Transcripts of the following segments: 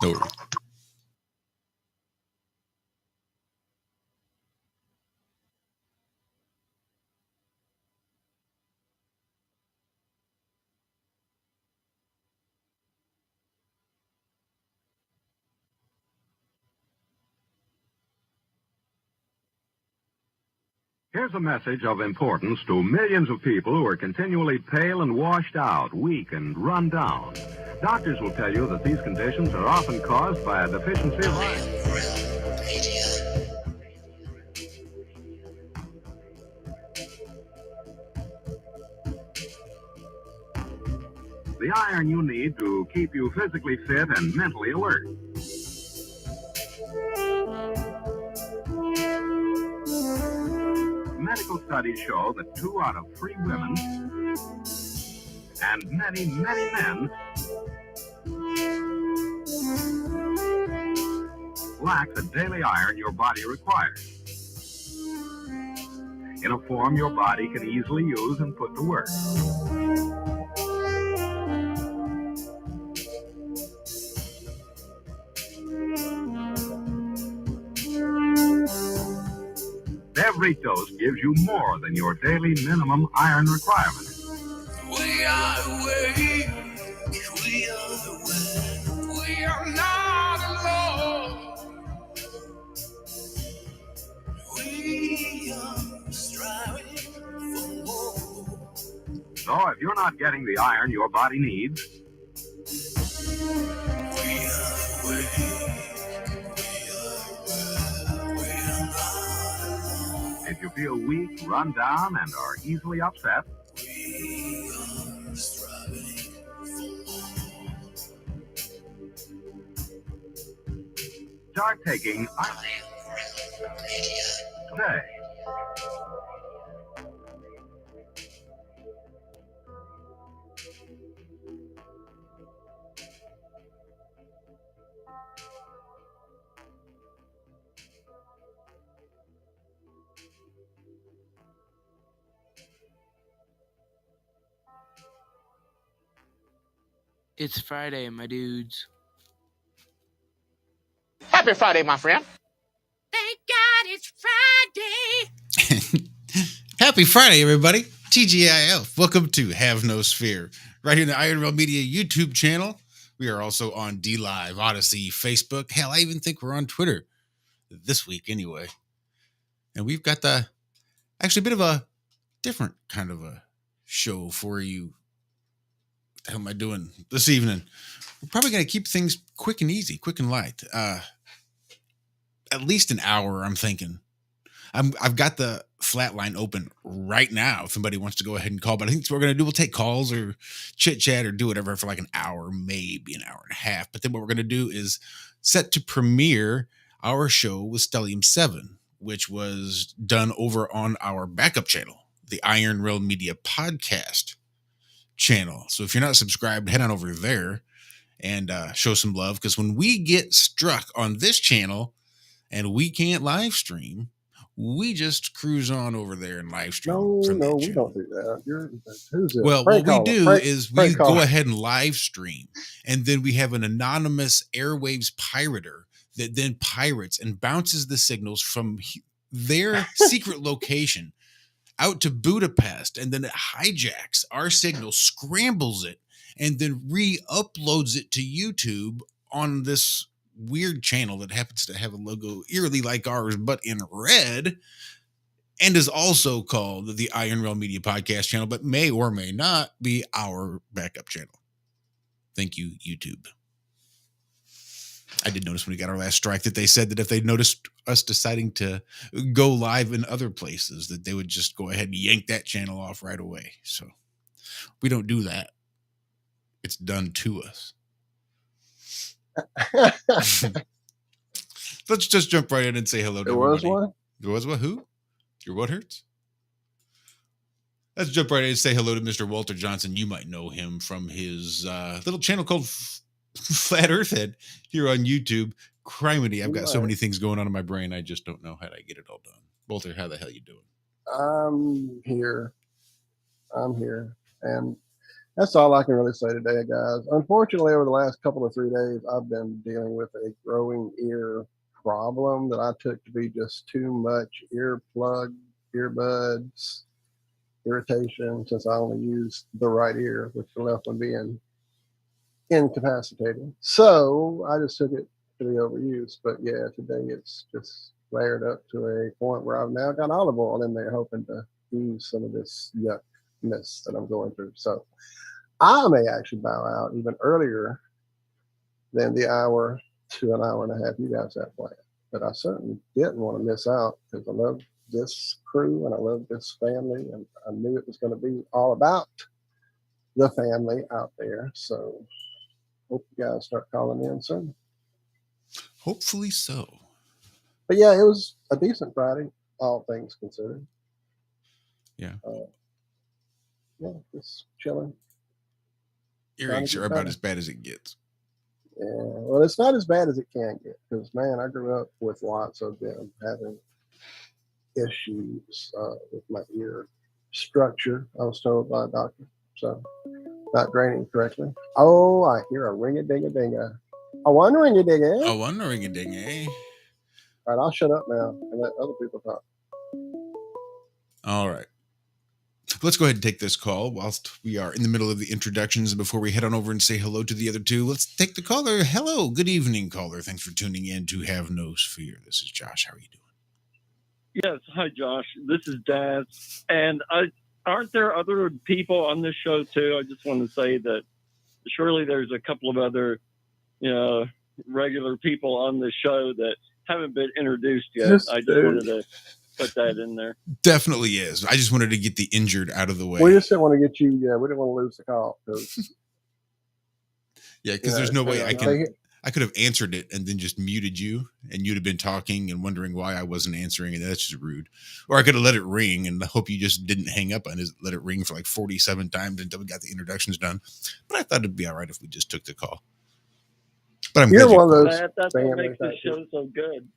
No worries. Here's a message of importance to millions of people who are continually pale and washed out, weak and run down. Doctors will tell you that these conditions are often caused by a deficiency of iron. The iron you need to keep you physically fit and mentally alert. Medical studies show that 2 out of 3 women and many, many men lack the daily iron your body requires in a form your body can easily use and put to work. Every dose gives you more than your daily minimum iron requirement. We are awake, we are awake, we are not alone. We are striving for more. So if you're not getting the iron your body needs, we are awake. if you feel weak, run down, and are easily upset, We are striving for more. start taking iron today. It's Friday, my dudes. Happy Friday, my friend. Thank God it's Friday. Happy Friday, everybody. TGIF. Welcome to Have No Sphere. Right here in the Ironworx Media YouTube channel. We are also on DLive, Odyssey, Facebook. Hell, I even think we're on Twitter this week anyway. And we've got actually a bit of a different kind of a show for you. What the hell am I doing this evening? We're probably going to keep things quick and easy, quick and light. At least an hour, I'm thinking. I've got the flat line open right now if somebody wants to go ahead and call. But I think that's what we're going to do. We'll take calls or chit chat or do whatever for like an hour, maybe an hour and a half. But then what we're going to do is set to premiere our show with Stellium 7, which was done over on our backup channel, the Ironworx Media Podcast channel. So if you're not subscribed, head on over there and show some love. Because when we get struck on this channel and we can't live stream, we just cruise on over there and live stream. No, we don't do that. Who's it? Well, what we do is we go ahead and live stream, and then we have an anonymous airwaves pirater that then pirates and bounces the signals from their secret location out to Budapest, and then it hijacks our signal, scrambles it, and then re-uploads it to YouTube on this weird channel that happens to have a logo eerily like ours, but in red, and is also called the Ironworx Media Podcast channel, but may or may not be our backup channel. Thank you, YouTube. I did notice when we got our last strike that they said that if they noticed us deciding to go live in other places, that they would just go ahead and yank that channel off right away. So we don't do that. It's done to us. Let's just jump right in and say hello to everybody. There was what? Who? Your what hurts? Let's jump right in and say hello to Mr. Walt Johnson. You might know him from his little channel called Flat Earth Head here on YouTube. Criminy, I've got so many things going on in my brain. I just don't know how to get it all done. Walter, how the hell you doing? I'm here. And That's all I can really say today, guys. Unfortunately, over the last couple of 3 days, I've been dealing with a growing ear problem that I took to be just too much earbuds, irritation, since I only use the right ear, with the left one being incapacitated. So I just took it to the overuse. But yeah, today it's just flared up to a point where I've now got olive oil in there, hoping to ease some of this yuckness that I'm going through. So I may actually bow out even earlier than the hour to an hour and a half you guys have planned. But I certainly didn't want to miss out because I love this crew and I love this family, and I knew it was going to be all about the family out there. So hope you guys start calling in soon. Hopefully so. But yeah, it was a decent Friday, all things considered. Yeah. Yeah, just chilling. Earaches are about as bad as it gets. Yeah, well, it's not as bad as it can get because, man, I grew up with lots of them having issues with my ear structure, I was told by a doctor. So, not draining correctly. Oh, I hear a ring-a-ding-a-ding-a. A one ring-a-ding-a. Oh, one ring-a-ding, eh? All right, I'll shut up now and let other people talk. All right. Let's go ahead and take this call whilst we are in the middle of the introductions. And before we head on over and say hello to the other two, let's take the caller. Hello. Good evening, caller. Thanks for tuning in to Have No Fear. This is Josh. How are you doing? Yes. Hi, Josh. This is Daz. And aren't there other people on this show, too? I just want to say that surely there's a couple of other, regular people on the show that haven't been introduced yet. I just wanted to put that in there. Definitely is. I just wanted to get the injured out of the way. We just didn't want to get you, we didn't want to lose the call. Yeah, because there's no way I could have answered it and then just muted you, and you'd have been talking and wondering why I wasn't answering, and that's just rude. Or I could have let it ring and hope you just didn't hang up on it, let it ring for like 47 times until we got the introductions done. But I thought it'd be all right if we just took the call. But You're one of those. That's what makes the show so good.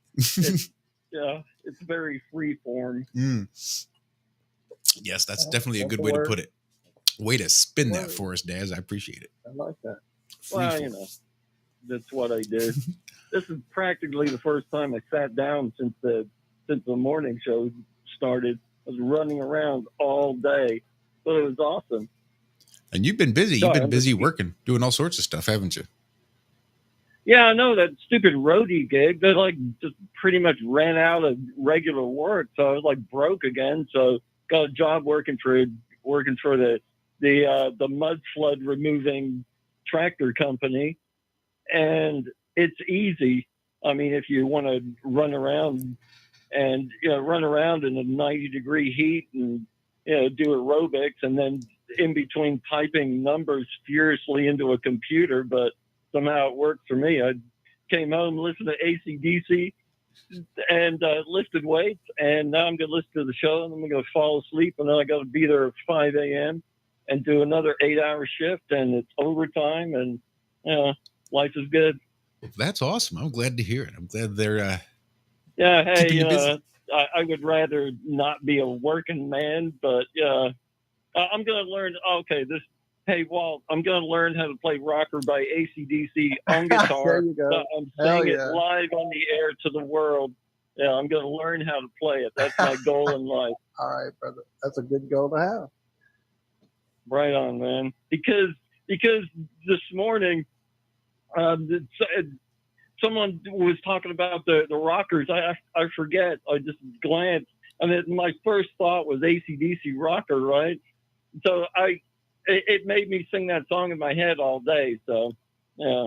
It's very free form. Yes, that's definitely a good way to put it. Way to spin that for us, Daz. I appreciate it. I like that. Well, that's what I did. This is practically the first time I sat down since the morning show started. I was running around all day, but it was awesome. And you've been busy. You've been busy working, doing all sorts of stuff, haven't you? Yeah, I know that stupid roadie gig. They just pretty much ran out of regular work, so I was broke again. So got a job working for the mud flood removing tractor company, and it's easy. I mean, if you want to run around in a 90-degree heat and do aerobics, and then in between typing numbers furiously into a computer, but somehow it worked for me. I came home, listened to AC/DC, and lifted weights, and now I'm going to listen to the show, and I'm going to fall asleep, and then I got to be there at 5 a.m. and do another 8-hour shift, and it's overtime, and life is good. That's awesome. I'm glad to hear it. I'm glad they're hey, I would rather not be a working man, but I'm going to learn. Hey, Walt, I'm going to learn how to play Rocker by AC/DC on guitar. There you go. I'm saying it live on the air to the world. Yeah, I'm going to learn how to play it. That's my goal in life. All right, brother. That's a good goal to have. Right on, man. Because this morning, someone was talking about the rockers. I forget. I just glanced. I mean, my first thought was AC/DC rocker, right? So it made me sing that song in my head all day. So, yeah,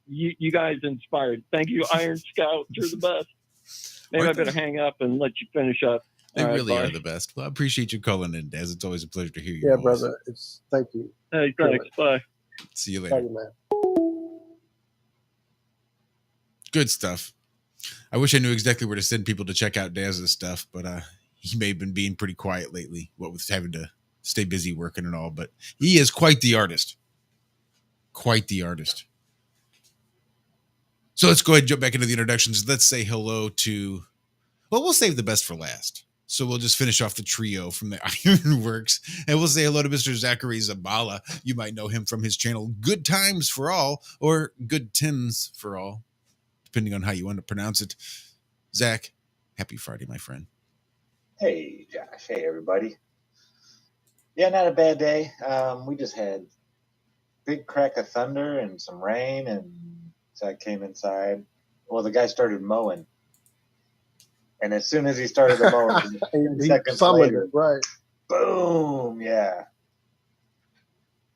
you guys inspired. Thank you, Iron Scout. You're the best. Maybe I better hang up and let you finish up. They really are the best. Well, I appreciate you calling in, Daz. It's always a pleasure to hear you. Yeah, brother. Thank you. Hey, thanks. Bye. See you later. Thank you, man. Good stuff. I wish I knew exactly where to send people to check out Daz's stuff, but he may have been being pretty quiet lately, what with having to stay busy working and all, but he is quite the artist. Quite the artist. So let's go ahead and jump back into the introductions. Let's say hello to, well, we'll save the best for last. So we'll just finish off the trio from the Ironworx, and we'll say hello to Mr. Zachary Zabala. You might know him from his channel Good Times for All or Good Tims for All, depending on how you want to pronounce it. Zach, happy Friday, my friend. Hey, Josh. Hey, everybody. Yeah, not a bad day. We just had big crack of thunder and some rain, and so I came inside. Well, the guy started mowing, and as soon as he started the mowing, He seconds summoned later, it, right? boom! Yeah,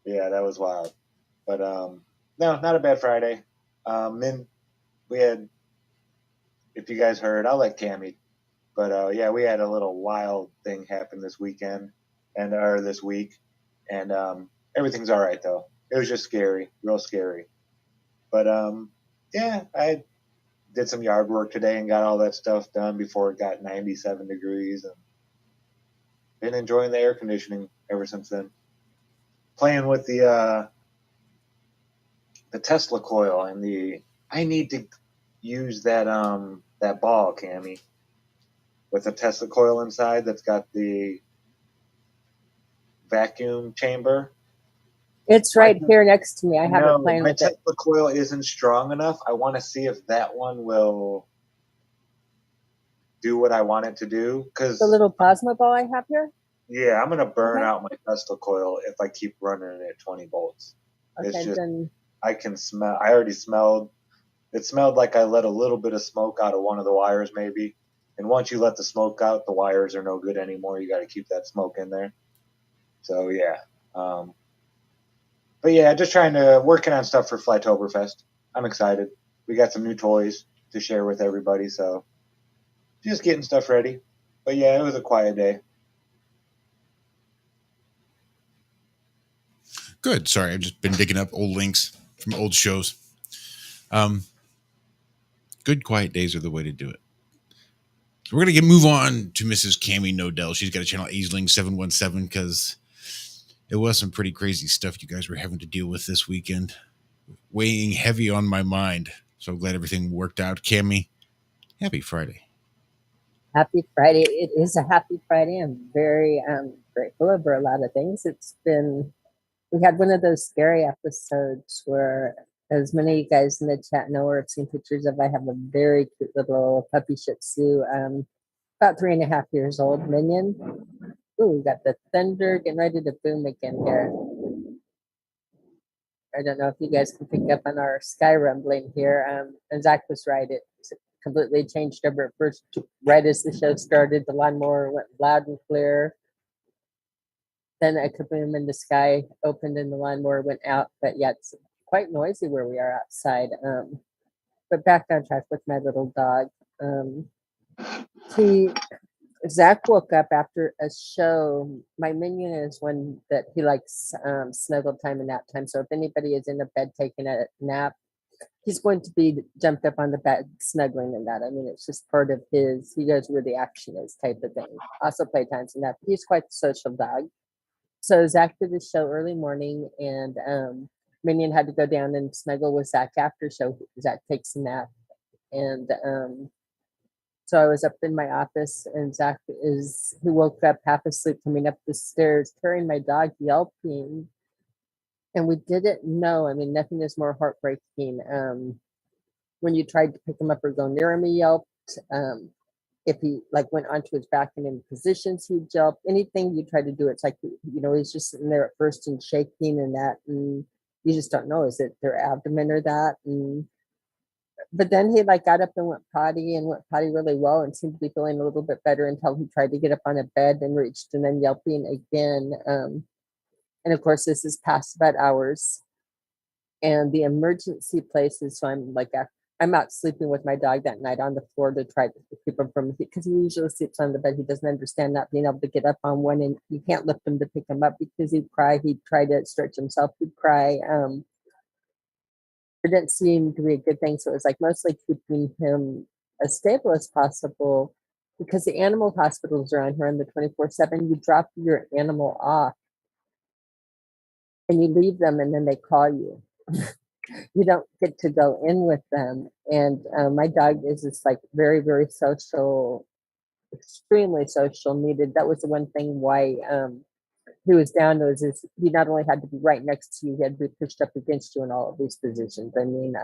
that was wild. But no, not a bad Friday. Then we had, if you guys heard, I'll let Cammie. But yeah, we had a little wild thing happen this weekend or this week, and everything's all right though. It was just scary, real scary. But yeah, I did some yard work today and got all that stuff done before it got 97 degrees, and been enjoying the air conditioning ever since then. Playing with the Tesla coil and I need to use that ball, Cammie, with a Tesla coil inside that's got the vacuum chamber. It's right here next to me. I have No, it playing my with it. Tesla coil isn't strong enough. I want to see if that one will do what I want it to do. Cause The little plasma ball I have here. yeah, I'm gonna burn Okay. out my Tesla coil if I keep running it at 20 volts. It's Okay, just then I can smell. I already smelled. It smelled like I let a little bit of smoke out of one of the wires, maybe. And once you let the smoke out, the wires are no good anymore. You got to keep that smoke in there. So yeah. But yeah, just working on stuff for Flytoberfest. I'm excited. We got some new toys to share with everybody, so just getting stuff ready. But yeah, it was a quiet day. Good. Sorry, I've just been digging up old links from old shows. Good quiet days are the way to do it. So we're gonna move on to Mrs. Cammie Nodell. She's got a channel Aisling717 because it was some pretty crazy stuff you guys were having to deal with this weekend, weighing heavy on my mind. So I'm glad everything worked out. Cammie, happy Friday. happy Friday. It is a happy Friday. I'm very grateful over a lot of things. We had one of those scary episodes where, as many of you guys in the chat know or have seen pictures of, I have a very cute little puppy Shih Tzu, about 3.5 years old, Minion. Ooh, we got the thunder getting ready to boom again here. I don't know if you guys can pick up on our sky rumbling here. And Zach was right. It completely changed over at first. Right as the show started, the lawnmower went loud and clear. Then a kaboom in the sky opened and the lawnmower went out. But yeah, it's quite noisy where we are outside. But back on track with my little dog. Zach woke up after a show. My Minion is one that he likes snuggle time and nap time. So if anybody is in a bed taking a nap, he's going to be jumped up on the bed snuggling in that. I mean, it's just part of he goes where the action is type of thing. Also playtimes and that. He's quite a social dog. So Zach did his show early morning, and Minion had to go down and snuggle with Zach after show. Zach takes a nap, and so I was up in my office, and he woke up half asleep coming up the stairs, carrying my dog yelping. And we didn't know. I mean, nothing is more heartbreaking. When you tried to pick him up or go near him, he yelped. If he went onto his back and in positions, he'd yelp. Anything you try to do, it's like, he's just sitting there at first and shaking and that, and you just don't know, is it their abdomen or that? But then he got up and went potty really well and seemed to be feeling a little bit better until he tried to get up on a bed and reached and then yelping again. And of course, this is past bed hours and the emergency places. So I'm out sleeping with my dog that night on the floor to try to keep him from, because he usually sleeps on the bed. He doesn't understand not being able to get up on one, and you can't lift him to pick him up because he'd cry. He'd try to stretch himself. He'd cry. It didn't seem to be a good thing. So it was mostly keeping him as stable as possible, because the animal hospitals around here on the 24/7, you drop your animal off and you leave them and then they call you. You don't get to go in with them. And my dog is this very, very social extremely social, needed. That was the one thing why he was down. Is he not only had to be right next to you, he had to be pushed up against you in all of these positions. I mean,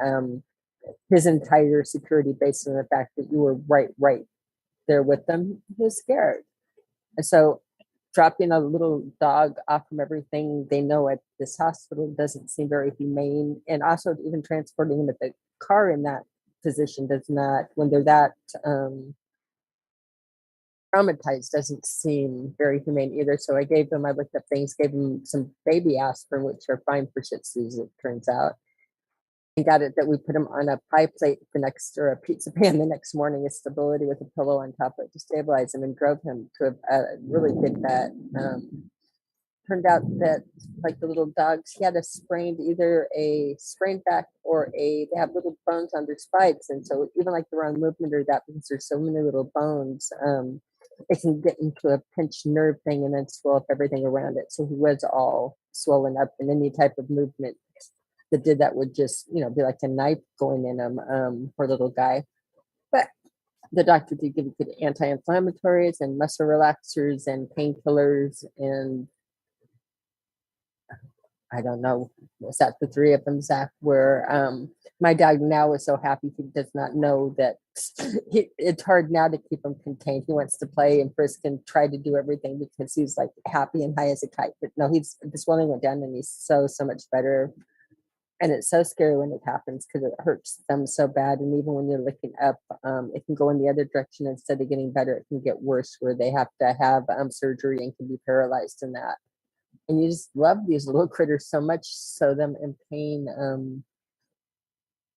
his entire security based on the fact that you were right there with them. He was scared, and so dropping a little dog off from everything they know at this hospital doesn't seem very humane. And also, even transporting him at the car in that position does not, when they're that traumatized, doesn't seem very humane either. So I looked up things, gave him some baby aspirin, which are fine for Shih Tzus, it turns out. And got it that we put him on a pie plate the next, or a pizza pan the next morning, a stability with a pillow on top of it to stabilize him, and drove him to a really good vet. Turned out that, like the little dogs, he had either a sprained back or they have little bones on their spikes. And so even like the wrong movement or that, because there's so many little bones, it can get into a pinched nerve thing and then swell up everything around it. So he was all swollen up, and any type of movement that did that would just, be like a knife going in him, poor little guy. But the doctor did give good anti-inflammatories and muscle relaxers and painkillers, and I don't know, was that the three of them, Zach, where my dog now is so happy he does not know that it's hard now to keep him contained. He wants to play and frisk and try to do everything because he's like happy and high as a kite. But no, the swelling went down and he's so much better. And it's so scary when it happens because it hurts them so bad. And even when you're looking up, it can go in the other direction. Instead of getting better, it can get worse, where they have to have surgery and can be paralyzed in that. And you just love these little critters so much. So them in pain,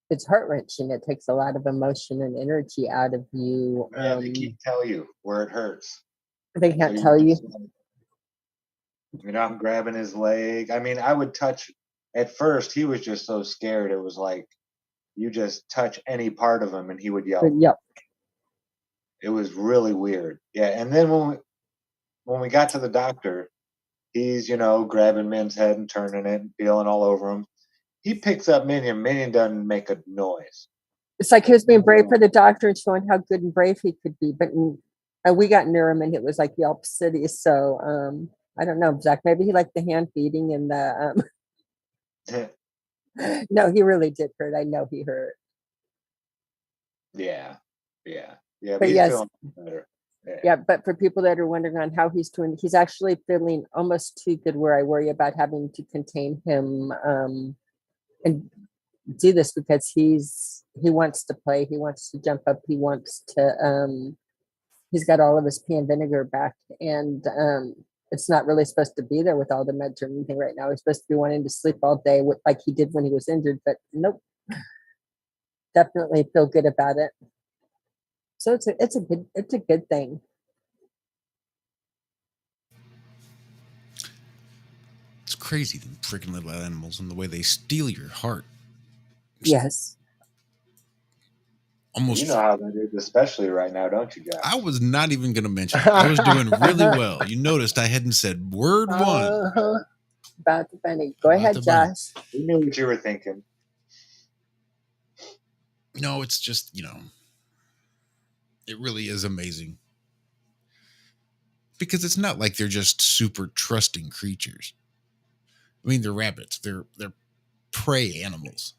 it's heart-wrenching. It takes a lot of emotion and energy out of you. Yeah, they can't tell you where it hurts. They can't tell you. I'm grabbing his leg. I mean, I would touch. At first, he was just so scared. It was like you just touch any part of him and he would yell. Yep. It was really weird. Yeah, and then when we got to the doctor, he's, grabbing Min's head and turning it and feeling all over him. He picks up Minion. Minion doesn't make a noise. It's like he was being brave for the doctor and showing how good and brave he could be. But we got near him and it was like Yelp City. So I don't know, Zach. Maybe he liked the hand feeding and the. No, he really did hurt. I know he hurt. Yeah. But he's yes. feeling better. Yeah, but for people that are wondering on how he's doing, he's actually feeling almost too good, where I worry about having to contain him and do this, because he wants to play, he wants to jump up, he wants to he's got all of his pee and vinegar back, and it's not really supposed to be there with all the meds or anything right now. He's supposed to be wanting to sleep all day like he did when he was injured, but nope. Definitely feel good about it. So it's a good thing. It's crazy, the freaking little animals and the way they steal your heart. Yes. Almost. You know how that is, especially right now, don't you, Josh? I was not even going to mention it. I was doing really well. You noticed I hadn't said word one. About the bunny. Go ahead, Josh. We knew what you were thinking. No, it's just, it really is amazing. Because it's not like they're just super trusting creatures. I mean, they're rabbits. They're prey animals.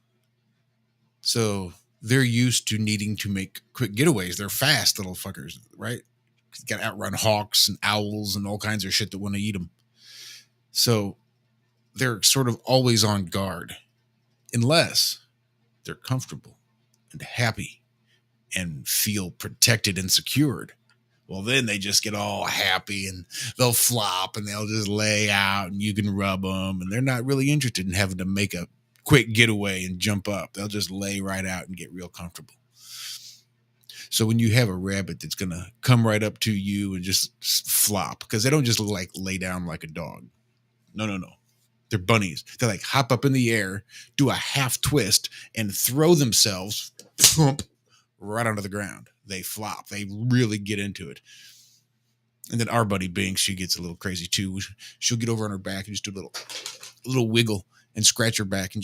So they're used to needing to make quick getaways. They're fast little fuckers, right? Got to outrun hawks and owls and all kinds of shit that want to eat them. So they're sort of always on guard, unless they're comfortable and happy and feel protected and secured. Well, then they just get all happy and they'll flop and they'll just lay out and you can rub them, and they're not really interested in having to make a quick getaway and jump up. They'll just lay right out and get real comfortable. So when you have a rabbit that's going to come right up to you and just flop, because they don't just like lay down like a dog. No. They're bunnies. They like hop up in the air, do a half twist, and throw themselves right onto the ground. They flop. They really get into it. And then our buddy Bing, she gets a little crazy too. She'll get over on her back and just do a little wiggle and scratch her back, and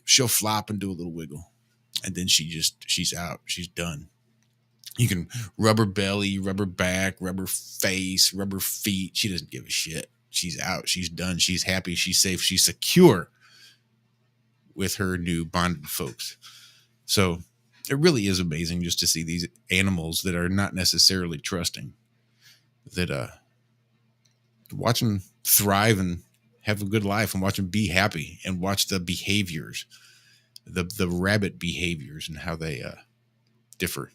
she'll flop and do a little wiggle. And then she's out. She's done. You can rub her belly, rub her back, rub her face, rub her feet. She doesn't give a shit. She's out. She's done. She's happy. She's safe. She's secure with her new bonded folks. So it really is amazing just to see these animals that are not necessarily trusting, that watch them thrive and have a good life, and watch them be happy, and watch the behaviors, the rabbit behaviors, and how they differ.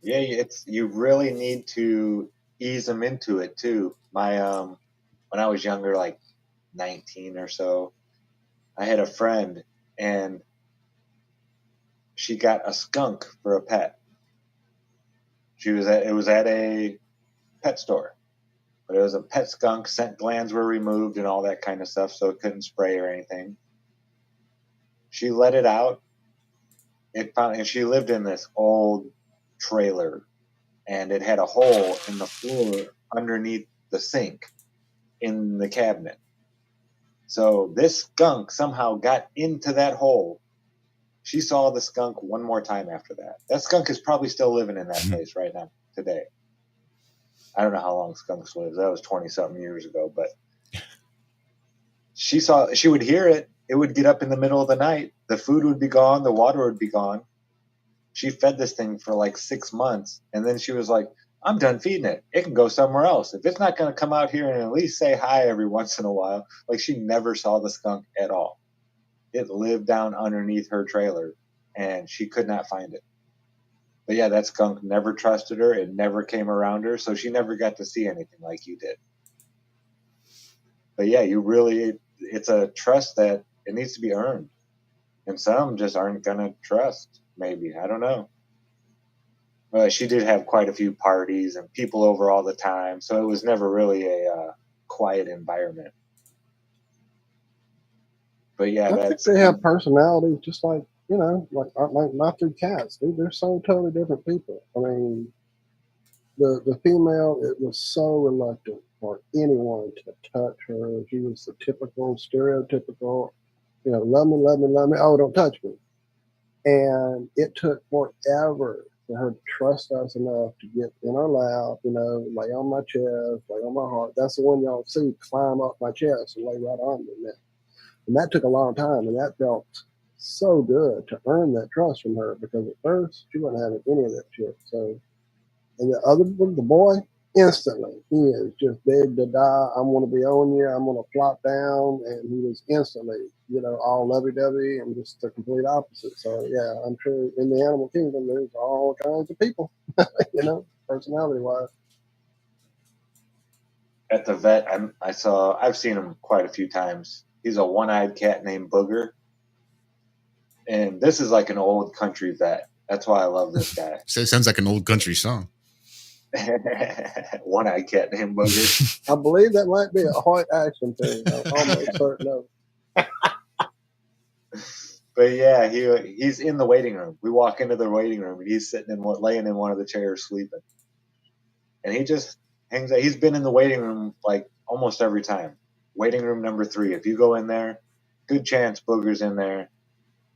Yeah, you really need to ease them into it too. My when I was younger, like 19 or so, I had a friend and she got a skunk for a pet. It was at a pet store, but it was a pet skunk. Scent glands were removed and all that kind of stuff, so it couldn't spray or anything. She let it out. And she lived in this old trailer, and it had a hole in the floor underneath the sink in the cabinet. So this skunk somehow got into that hole. She saw the skunk one more time after that. That skunk is probably still living in that place right now, today. I don't know how long skunks live. That was 20-something years ago. But she would hear it. It would get up in the middle of the night. The food would be gone. The water would be gone. She fed this thing for like 6 months. And then she was like, I'm done feeding it. It can go somewhere else. If it's not going to come out here and at least say hi every once in a while. Like, she never saw the skunk at all. It lived down underneath her trailer, and she could not find it. But yeah, that skunk never trusted her. It never came around her, so she never got to see anything like you did. But yeah, it's a trust that it needs to be earned. And some just aren't going to trust, maybe. I don't know. But she did have quite a few parties and people over all the time, so it was never really a quiet environment. But yeah, I think they have personalities just like, like my three cats. They're so totally different people. I mean, the female, it was so reluctant for anyone to touch her. She was the typical, stereotypical, love me, love me, love me. Oh, don't touch me. And it took forever for her to trust us enough to get in our lap, lay on my chest, lay on my heart. That's the one y'all see climb up my chest and lay right on me now. And that took a long time, and that felt so good to earn that trust from her, because at first she wasn't having any of that shit. So, and the other one, the boy, instantly, he is just big to die. I'm going to be on you. I'm going to flop down. And he was instantly, all lovey-dovey and just the complete opposite. So, yeah, I'm sure in the animal kingdom, there's all kinds of people, personality-wise. At the vet, I've seen him quite a few times. He's a one-eyed cat named Booger. And this is like an old country vet. That's why I love this guy. So it sounds like an old country song. One-eyed cat named Booger. I believe that might be a Hoyt action thing. I'm almost certain of it. But yeah, he's in the waiting room. We walk into the waiting room, and he's laying in one of the chairs sleeping. And he just hangs out. He's been in the waiting room like almost every time. Waiting room number 3. If you go in there, good chance Booger's in there.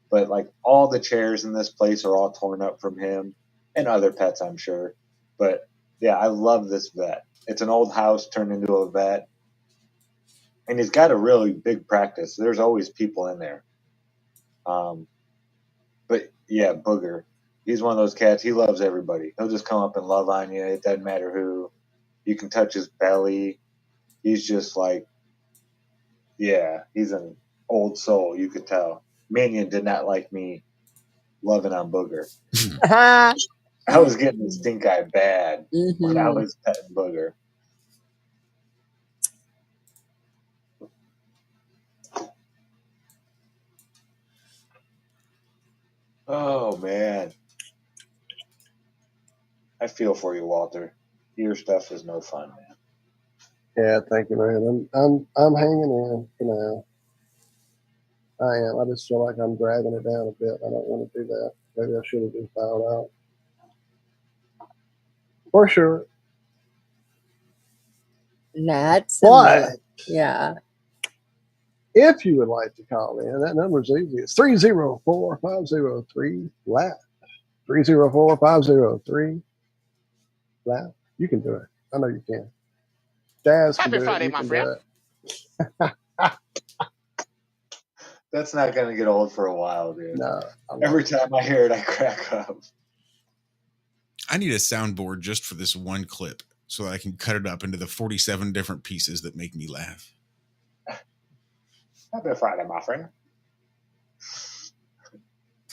But like all the chairs in this place are all torn up from him and other pets, I'm sure. But yeah, I love this vet. It's an old house turned into a vet. And he's got a really big practice. There's always people in there. But yeah, Booger. He's one of those cats. He loves everybody. He'll just come up and love on you. It doesn't matter who. You can touch his belly. He's just like, yeah, he's an old soul. You could tell. Minion did not like me loving on Booger. I was getting the stink eye bad when I was petting Booger. Oh man, I feel for you, Walter. Your stuff is no fun, man. Yeah, thank you, man. I'm hanging in, I am. I just feel like I'm dragging it down a bit. I don't want to do that. Maybe I should have just bowed out. For sure. That's But yeah. if you would like to call in, that number is easy. It's 304-503-LAUGH. 304-503. Laugh. You can do it. I know you can. Jazz can Happy do Friday, it. You my can friend. do it. That's not going to get old for a while, dude. No. Every time I hear it, I crack up. I need a soundboard just for this one clip so that I can cut it up into the 47 different pieces that make me laugh. Happy Friday, my friend.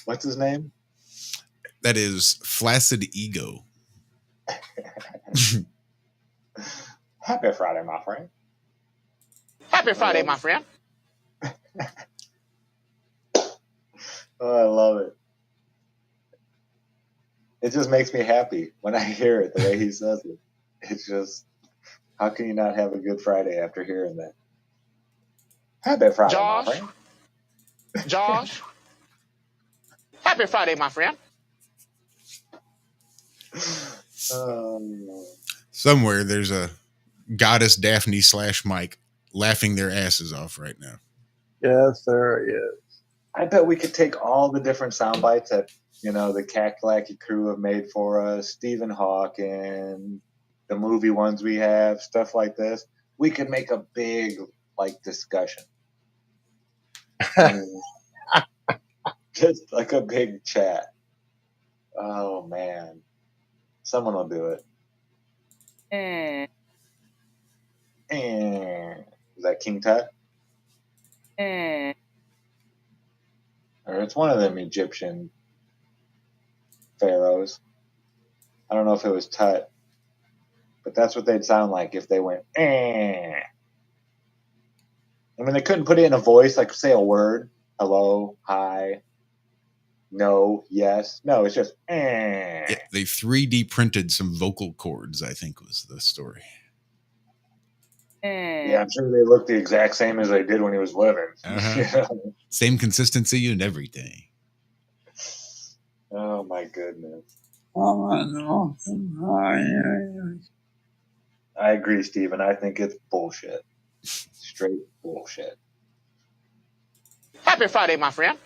What's his name? That is Flaccid Ego. Happy Friday, my friend. Happy Friday, my friend. Oh, I love it. It just makes me happy when I hear it, the way he says it. It's just, how can you not have a good Friday after hearing that? Happy Friday, Josh. my friend. Josh. Happy Friday, my friend. Somewhere there's a goddess Daphne / Mike laughing their asses off right now. Yes, there is. I bet we could take all the different sound bites that, you know, the Kakalaki crew have made for us, Stephen Hawking, the movie ones we have, stuff like this. We could make a big, like, discussion. Just like a big chat. Oh, man. Someone will do it. Is that King Tut? Or it's one of them Egyptian pharaohs. I don't know if it was Tut, but that's what they'd sound like if they went, I mean, they couldn't put it in a voice, like say a word, hello, hi, no, yes. No, it's just, Yeah, they 3D printed some vocal cords, I think was the story. Yeah, I'm sure they look the exact same as they did when he was living. Uh-huh. You know? Same consistency and everything. Oh, my goodness. I agree, Stephen. I think it's bullshit. Straight bullshit. Happy Friday, my friend.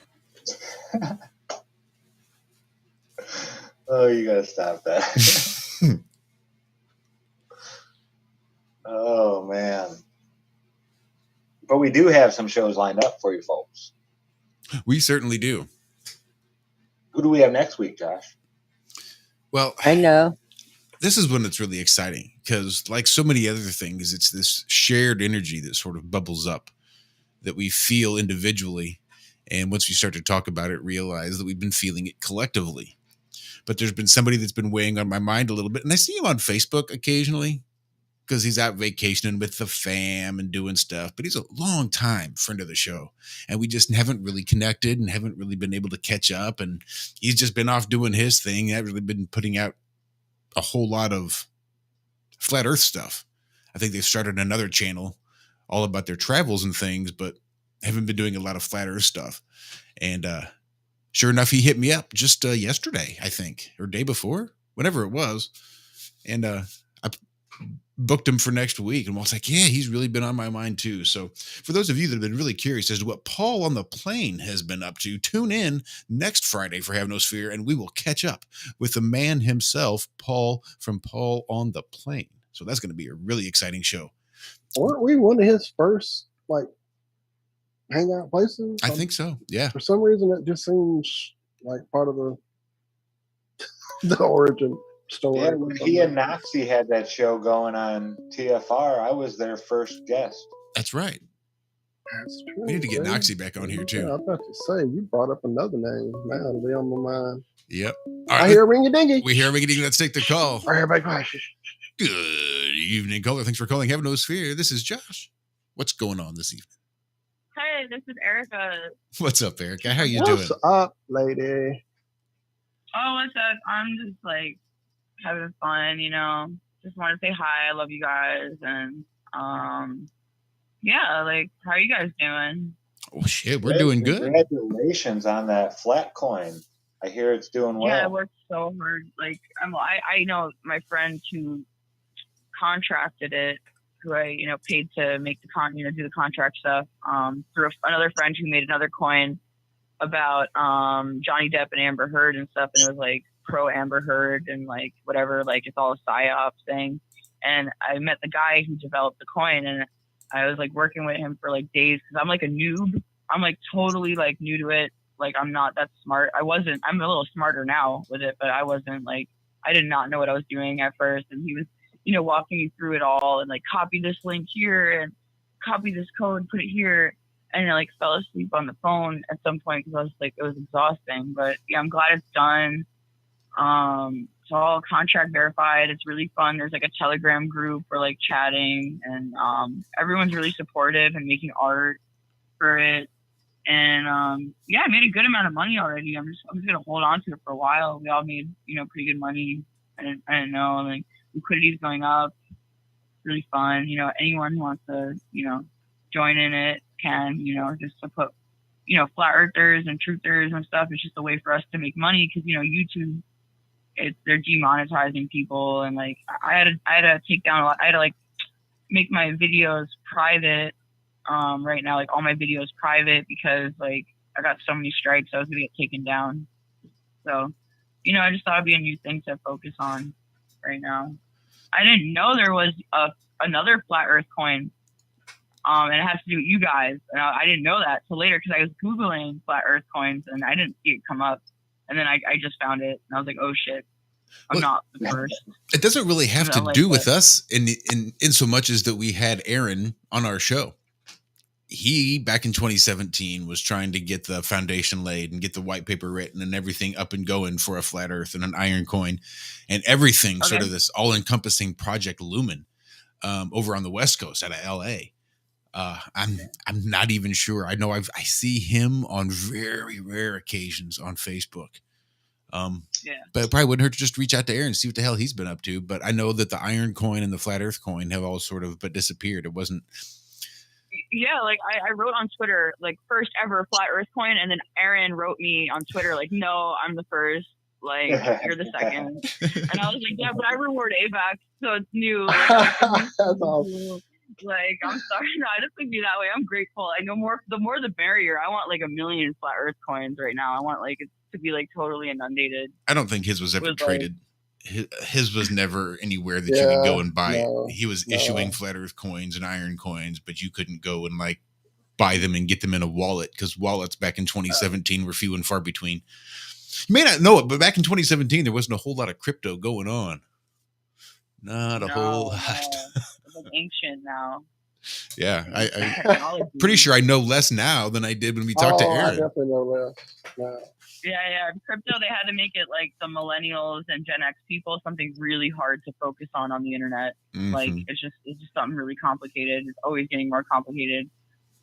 Oh, you gotta stop that. Oh, man. But we do have some shows lined up for you folks. We certainly do. Who do we have next week, Josh? Well, I know. this is when it's really exciting because, like so many other things, it's this shared energy that sort of bubbles up that we feel individually. And once we start to talk about it, realize that we've been feeling it collectively. But there's been somebody that's been weighing on my mind a little bit. And I see him on Facebook occasionally because he's out vacationing with the fam and doing stuff. But he's a long time friend of the show. And we just haven't really connected and haven't really been able to catch up. And he's just been off doing his thing. He hasn't really been putting out a whole lot of flat earth stuff. I think they've started another channel all about their travels and things, but haven't been doing a lot of flat earth stuff. And sure enough, he hit me up just yesterday, I think, or day before, whatever it was. And I booked him for next week. And Walt's like, yeah, he's really been on my mind too. So for those of you that have been really curious as to what Paul on the plane has been up to, tune in next Friday for Have No Sphere, and we will catch up with the man himself, Paul from Paul on the Plane. So that's going to be a really exciting show. Weren't we one of his first, like, hangout places? I think so. Yeah. For some reason, it just seems like part of the origin story. Yeah, when he and Noxie had that show going on TFR, I was their first guest. That's right. That's true. We need to get man. Noxie back on here too. Yeah, I was about to say, you brought up another name. Now it'll be on my mind. Yep. All I right. hear a ring-a-dingy. We hear everything. Let's take the call. All right, everybody, quiet. Shh. Good evening, caller. Thanks for calling Have No Sphere. This is Josh. What's going on this evening? Hey, this is Erica. What's up, Erica? How you What's doing? up, lady? Oh, what's up? I'm just like having fun, you know. Just want to say hi. I love you guys, and yeah, like how are you guys doing? Oh shit, we're doing good. Congratulations on that Flatcoin. I hear it's doing well. Yeah, I worked so hard. Like I know my friend who contracted it, who I paid to make the do the contract stuff. Through another friend who made another coin about Johnny Depp and Amber Heard and stuff, and it was like pro Amber Heard and like whatever, like it's all a psyop thing. And I met the guy who developed the coin, and I was like working with him for like days because I'm like a noob. I'm like totally like new to it. Like I'm not that smart. I'm a little smarter now with it, but I wasn't like, I did not know what I was doing at first. And he was, walking me through it all and like copy this link here and copy this code, put it here. And I like fell asleep on the phone at some point because I was like, it was exhausting. But yeah, I'm glad it's done. It's all contract verified. It's really fun. There's like a Telegram group for like chatting, and everyone's really supportive and making art for it. And yeah, I made a good amount of money already. I'm just gonna hold on to it for a while. We all made pretty good money. I didn't know, like liquidity is going up. Really fun. Anyone who wants to join in it can. Just to put flat earthers and truthers and stuff. It's just a way for us to make money because YouTube, they're demonetizing people, and like I had to take down a lot. I had to like make my videos private. Right now, like all my videos private because like I got so many strikes, I was gonna get taken down. So, I just thought it'd be a new thing to focus on right now. I didn't know there was another flat Earth coin, and it has to do with you guys. I didn't know that till later because I was Googling flat Earth coins and I didn't see it come up, and then I just found it and I was like, oh shit. I'm not the first. It doesn't really have to do with us in so much as that we had Aaron on our show. He, back in 2017, was trying to get the foundation laid and get the white paper written and everything up and going for a flat earth and an iron coin and everything, sort of this all-encompassing Project Lumen over on the West Coast out of LA. I'm not even sure. I know I see him on very rare occasions on Facebook. But it probably wouldn't hurt to just reach out to Aaron and see what the hell he's been up to. But I know that the iron coin and the flat earth coin have all sort of but disappeared. It wasn't. Yeah, like I wrote on Twitter, like first ever flat earth coin, and then Aaron wrote me on Twitter, like, no, I'm the first, like you're the second. And I was like, yeah, but I reward AVAX, so it's new. Like, That's awesome. Like, I'm sorry, no, I just think be that way. I'm grateful. I know the more the merrier. I want like 1 million flat earth coins right now. I want like it to be like totally inundated. I don't think his was ever traded. His was never anywhere that you could go and buy it. He was issuing flat earth coins and iron coins, but you couldn't go and like buy them and get them in a wallet because wallets back in 2017 were few and far between. You may not know it, but back in 2017, there wasn't a whole lot of crypto going on. Not a whole lot. It's like ancient now. Yeah, I'm pretty sure I know less now than I did when we talked to Aaron. I definitely know less. No. Yeah. Crypto, they had to make it like the millennials and Gen X people something really hard to focus on the internet. Mm-hmm. Like it's just something really complicated. It's always getting more complicated.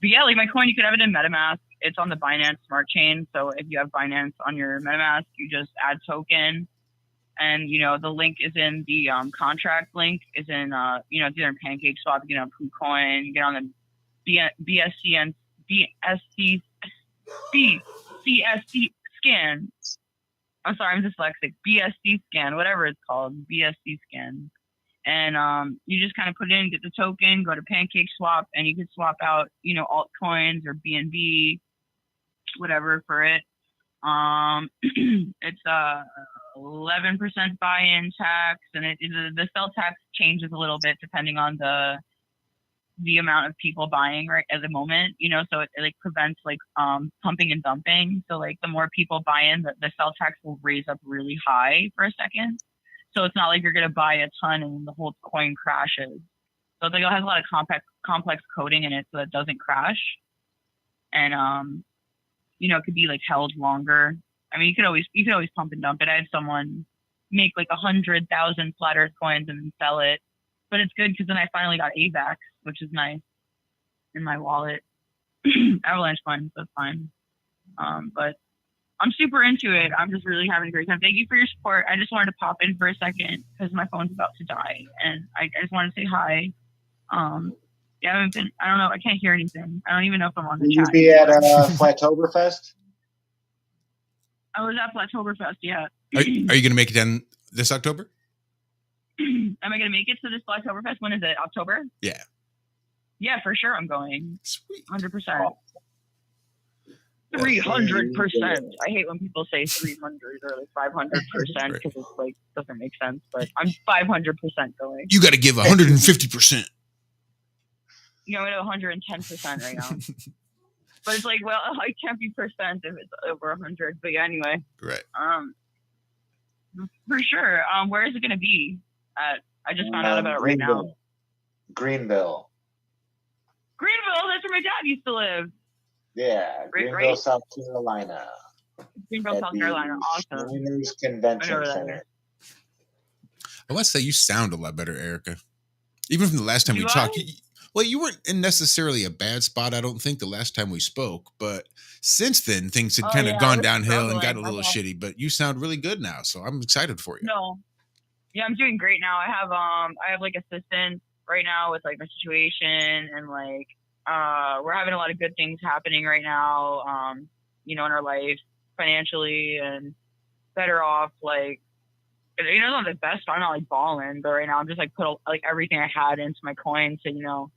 But yeah, like my coin, you could have it in MetaMask. It's on the Binance Smart Chain. So if you have Binance on your MetaMask, you just add token, and the link is in the contract link is in it's either in PancakeSwap, you get on KuCoin, you get on the BSC scan. I'm sorry, I'm dyslexic. BSC scan, whatever it's called, BSC scan. And you just kind of put in, get the token, go to PancakeSwap, and you can swap out, altcoins or BNB, whatever for it. It's 11% buy-in tax, and the sell tax changes a little bit depending on the amount of people buying right at the moment, so it like prevents like pumping and dumping. So like the more people buy in, the sell tax will raise up really high for a second. So it's not like you're gonna buy a ton and the whole coin crashes. So it's like it has a lot of complex coding in it so that it doesn't crash. And it could be like held longer. I mean, you could always pump and dump it. I had someone make like 100,000 flat earth coins and then sell it. But it's good because then I finally got AVAX, which is nice, in my wallet. Avalanche coins, that's fine. But I'm super into it. I'm just really having a great time. Thank you for your support. I just wanted to pop in for a second because my phone's about to die, and I just wanted to say hi. Yeah, I don't know. I can't hear anything. I don't even know if I'm on the Will chat. You be at Flattoberfest? I was at Flattoberfest, yeah. Are you going to make it down this October? Am I going to make it to this Flattoberfest? When is it? October? Yeah. Yeah, for sure I'm going. Sweet. 100%. 300%. I hate when people say 300 or like 500% Right. because it's like doesn't make sense. But I'm 500% going. You got to give 150%. You know, I'm at 110% right now. But it's like, well, I can't be percent if it's over 100. But yeah, anyway. Right. For sure. Where is it going to be at? I just found out about it right now. Greenville. Greenville, that's where my dad used to live. Yeah, Greenville, South Carolina. Greenville, South Carolina. Awesome. Miners Convention Center. I must say, you sound a lot better, Erica. Even from the last time we talked. Well, you weren't in necessarily a bad spot, I don't think, the last time we spoke. But since then, things had kind of gone downhill and got a little shitty. But you sound really good now, so I'm excited for you. No. Yeah, I'm doing great now. I have like assistants right now with like my situation, and like we're having a lot of good things happening right now, you know, in our life financially, and better off. Like, you know, not the best. I'm not like balling, but right now I'm just like put like everything I had into my coins to, you know,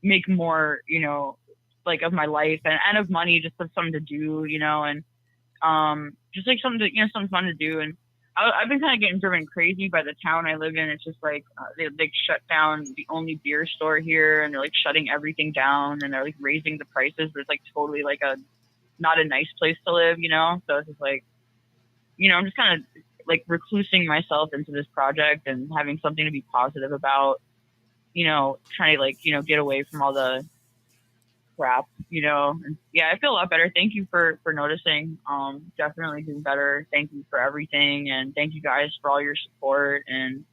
make more, you know, like of my life and of money, just have something to do, you know, and just like something to, you know, something fun to do. And I've been kind of getting driven crazy by the town I live in. It's just like they shut down the only beer store here, and they're like shutting everything down, and they're like raising the prices. But it's like totally like not a nice place to live, you know. So it's just like, you know, I'm just kind of like reclusing myself into this project and having something to be positive about, you know, trying to like, you know, get away from all the crap, you know. And yeah, I feel a lot better. Thank you for noticing. Definitely doing better. Thank you for everything, and thank you guys for all your support, and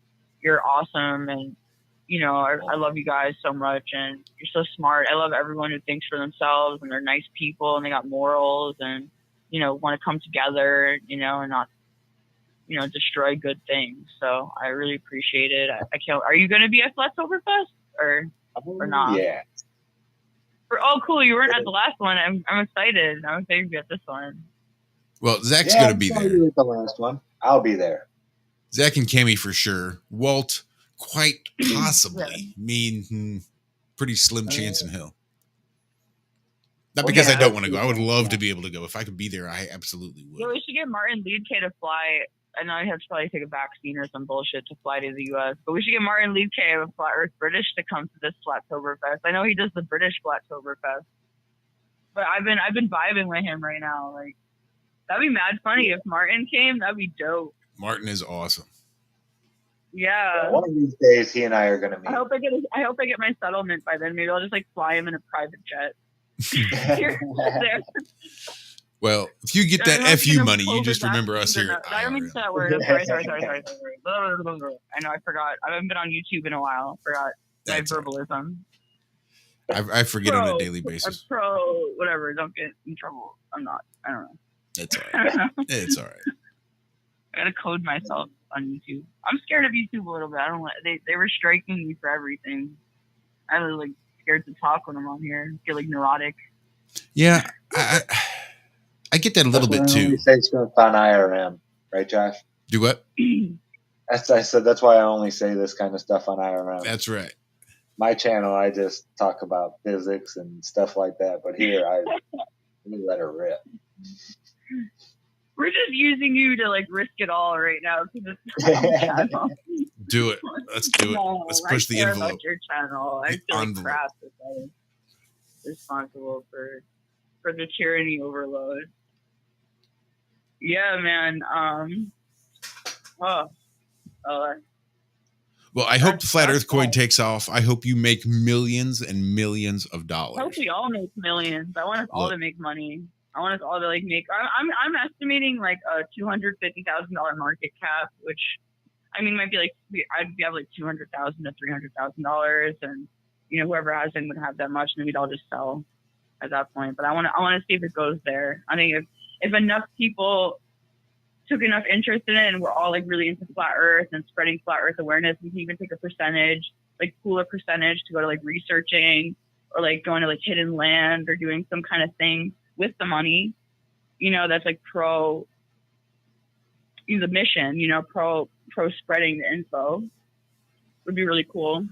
you're awesome. And you know, I love you guys so much, and you're so smart. I love everyone who thinks for themselves, and they're nice people, and they got morals, and you know, want to come together, you know, and not, you know, destroy good things. So I really appreciate it. I can't. Are you going to be at Flattoberfest or not? Yeah. Oh, cool! You weren't at the last one. I'm excited. I'm excited to be at this one. Well, Zach's going to be there. At the last one, I'll be there. Zach and Cammie for sure. Walt, quite possibly. Pretty slim chance in hell. Not because I don't want to go. I would love to be able to go. If I could be there, I absolutely would. Yeah, we should get Martin Liedke to fly. I know I have to probably take a vaccine or some bullshit to fly to the U.S., but we should get Martin Liedke of Flat Earth British to come to this Flattoberfest. I know he does the British Flattoberfest, but I've been vibing with him right now. Like, that'd be mad funny if Martin came. That'd be dope. Martin is awesome. Yeah. One of these days, he and I are going to meet. I hope I get my settlement by then. Maybe I'll just like fly him in a private jet. Well, if you get that FU money, you just remember us here. I don't mean to say that word. Sorry. I know, I forgot. I haven't been on YouTube in a while. I forgot my verbalism. I forget on a daily basis. Whatever. Don't get in trouble. I'm not. I don't know. It's all right. It's all right. I gotta code myself on YouTube. I'm scared of YouTube a little bit. I don't. They were striking me for everything. I was like scared to talk when I'm on here. I feel like neurotic. Yeah, I get that a little bit too. You say stuff on IRM, right, Josh? Do what? I said that's why I only say this kind of stuff on IRM. That's right. My channel, I just talk about physics and stuff like that, but here I let her rip. We're just using you to like risk it all right now because it's channel. Do it. Let's do it. Let's push the envelope. About your channel. I feel like crap if I'm responsible for the tyranny overload. Yeah, man. Well, I hope the Flat Earth coin takes off. I hope you make millions and millions of dollars. I hope we all make millions. I want us all to make money. I want us all to like make. I'm estimating like a $250,000 market cap, which I mean might be like I'd have like $200,000 to $300,000, and you know whoever has it would have that much, and we'd all just sell at that point. But I want to see if it goes there. I think if enough people took enough interest in it and we're all like really into flat earth and spreading flat earth awareness, we can even take a percentage, like pool a percentage to go to like researching or like going to like hidden land or doing some kind of thing with the money, you know, that's like pro the mission, you know, pro spreading the info would be really cool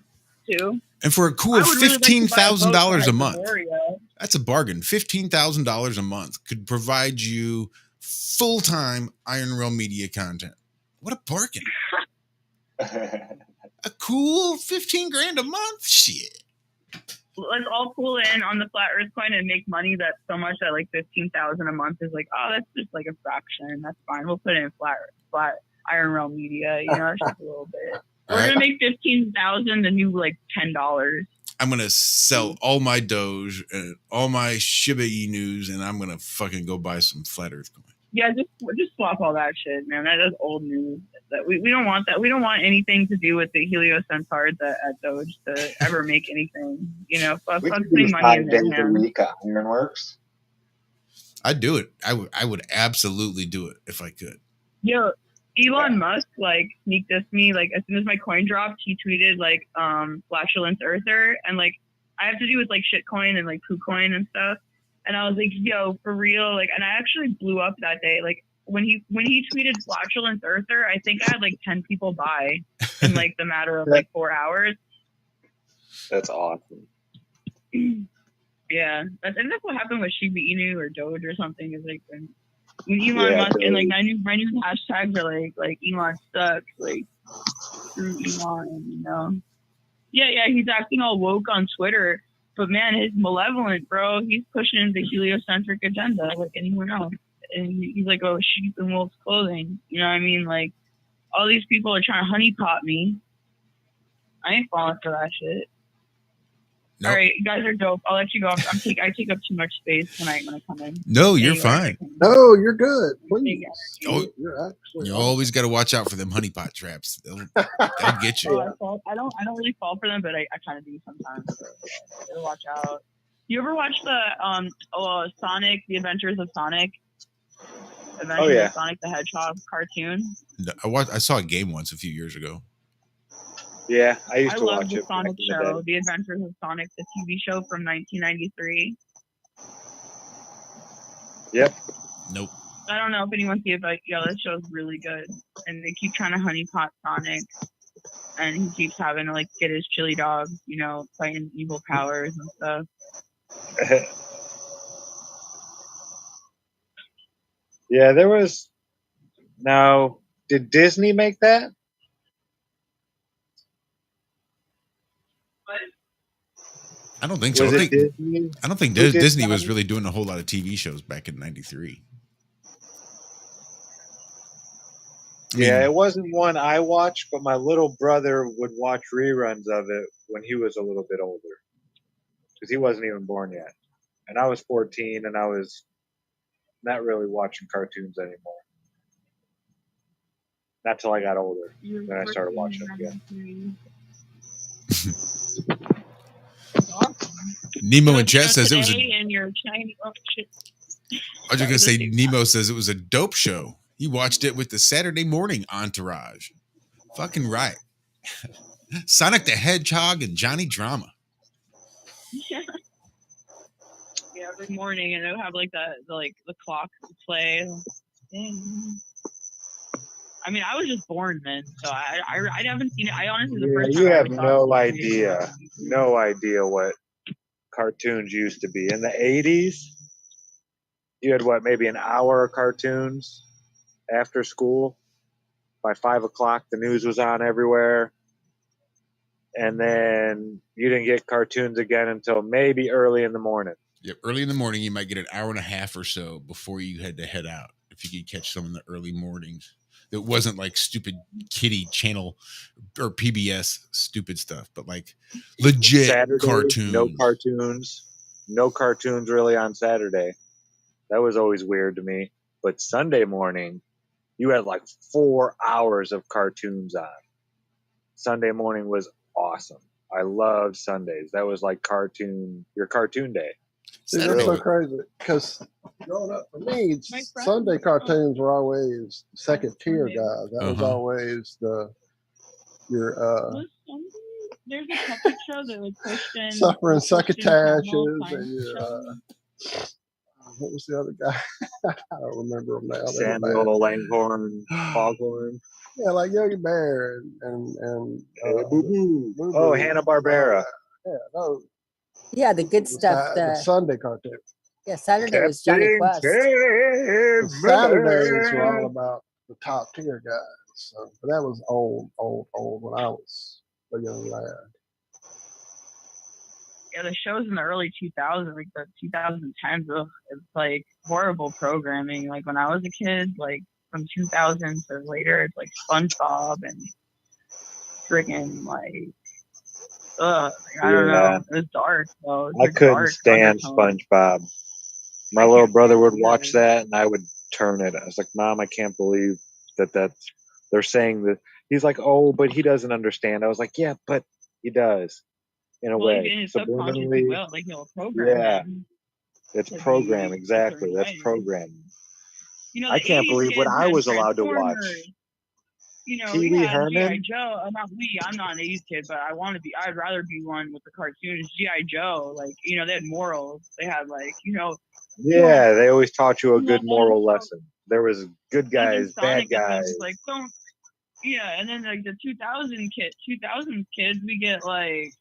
too. And for a cool $15,000 a month. That's a bargain. $15,000 a month could provide you full-time Iron Rail Media content. What a bargain. A cool 15 grand a month? Shit. Let's all pull in on the flat Earth coin and make money that's so much that like 15,000 a month is like, oh, that's just like a fraction. That's fine. We'll put it in flat Iron Realm Media. You know, that's just a little bit. We're gonna make 15,000 the new like $10. I'm gonna sell all my Doge and all my Shiba Inus, and I'm gonna fucking go buy some flat Earth coin. Yeah, just swap all that shit, man. That is old news. That we don't want that. We don't want anything to do with the Heliocentaurs at Doge to ever make anything. You know, fuck putting money in their hands. Ironworx. I'd do it. I would absolutely do it if I could. Yo, Elon Musk like sneak dissed me. Like as soon as my coin dropped, he tweeted like flatulence earther, and like I have to do with like shitcoin and like poocoin and stuff. And I was like, yo, for real? Like, and I actually blew up that day. Like when he tweeted flatulence earther, I think I had like 10 people buy in like the matter of like 4 hours. That's awesome. Yeah, that's what happened with Shiba Inu or Doge or something. Is like when Elon Musk and like my new hashtags are like Elon sucks, like through Elon, you know. Yeah, he's acting all woke on Twitter. But man, he's malevolent, bro. He's pushing the heliocentric agenda like anyone else. And he's like, oh, sheep in wolf's clothing. You know what I mean? Like, all these people are trying to honeypot me. I ain't falling for that shit. Nope. All right, you guys are dope. I'll let you go. I take up too much space tonight when I come in. No, you're fine. No, you're good. Please. Oh, you always got to watch out for them honeypot traps. They'll get you. I don't really fall for them, but I kind of do sometimes. So watch out. You ever watch the Sonic, The Adventures of Sonic? Adventures of Sonic the Hedgehog cartoon? No, I saw a game once a few years ago. Yeah, I used to watch it. I love the Sonic show, The Adventures of Sonic, the TV show from 1993. Yep. Nope. I don't know if anyone's seen it, but yeah, that show's really good. And they keep trying to honeypot Sonic, and he keeps having to like get his chili dog, you know, fighting evil powers and stuff. Yeah, there was. Now, did Disney make that? I don't think so. I don't think Disney was really doing a whole lot of TV shows back in '93. Yeah, it wasn't one I watched, but my little brother would watch reruns of it when he was a little bit older, because he wasn't even born yet. And I was 14, and I was not really watching cartoons anymore. Not till I got older. Then I started watching them again. Nemo in chat says it was your Chinese shit. I was just gonna say Nemo says it was a dope show. He watched it with the Saturday morning entourage. Fucking right. Sonic the Hedgehog and Johnny Drama. Yeah, every morning, and they'll have like the clock play. Dang. I mean, I was just born then, so I haven't seen it. I honestly the first time you I have no idea what cartoons used to be in the 80s. You had maybe an hour of cartoons after school. By 5 o'clock, the news was on everywhere, and then you didn't get cartoons again until maybe early in the morning. Yeah, early in the morning, you might get an hour and a half or so before you had to head out. If you could catch some in the early mornings. It wasn't like stupid kiddie channel or PBS stupid stuff, but like legit Saturday, cartoons. No cartoons really on Saturday. That was always weird to me. But Sunday morning, you had like 4 hours of cartoons on. Sunday morning was awesome. I loved Sundays. That was like your cartoon day. See, that's so crazy because growing up for me, Sunday cartoons were always second tier guys. That was always your there's a puppet show that was Christian suffering succotashes and your what was the other guy? I don't remember him now. Samuel Langhorne, Foghorn. Yeah, like Yogi Bear and Hanna-Barbera. Yeah, those. Yeah, the good The, stuff. the Sunday cartoon. Saturday was Johnny Captain Quest. The Saturdays were all Caveman. about the top tier guys. So, but that was old when I was a young lad. Yeah, the shows in the early 2000s, like the 2010s, it's like horrible programming. Like when I was a kid, like from 2000 to later, it's like SpongeBob and friggin' like, I don't know. Yeah, It was dark, though. It was I like couldn't dark stand undertone. SpongeBob. My I little can't brother stand would it watch either. that, and I would turn it. I was like, "Mom, I can't believe that's they're saying that." He's like, "Oh, but he doesn't understand." I was like, "Yeah, but he does in a Well, way, in his subconscious, he subliminally." will. Like he'll program Yeah, him it's to program be a exactly. certain That's way. programming. You know, I the can't 80s believe what kids I had was allowed to watch. Transformers. You know, Pee we Wee had G.I. Herman. Joe. I'm not an 80s kid, but I'd rather be one with the cartoons. G.I. Joe, like, you know, they had morals. They had, like, you know, Yeah, they always taught you a good don't, moral lesson. There was good and then guys, bad Sonic is guys. just like, don't, yeah, and then like the 2000 kids, we get like,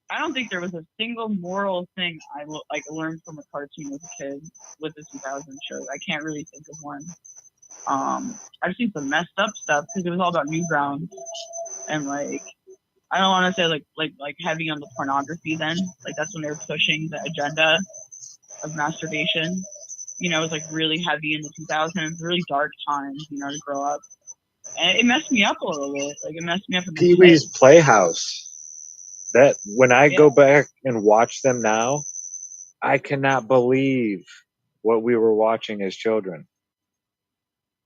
I don't think there was a single moral thing I learned from a cartoon as a kid with the 2000 shows. I can't really think of one. I've seen some messed up stuff because it was all about Newgrounds and like I don't want to say like heavy on the pornography. Then like that's when they were pushing the agenda of masturbation. You know, it was like really heavy in the 2000s, really dark times. You know, to grow up, and it messed me up a little bit. Like it messed me up in my Pee head. Wee's Playhouse. That when I Yeah. go back and watch them now, I cannot believe what we were watching as children.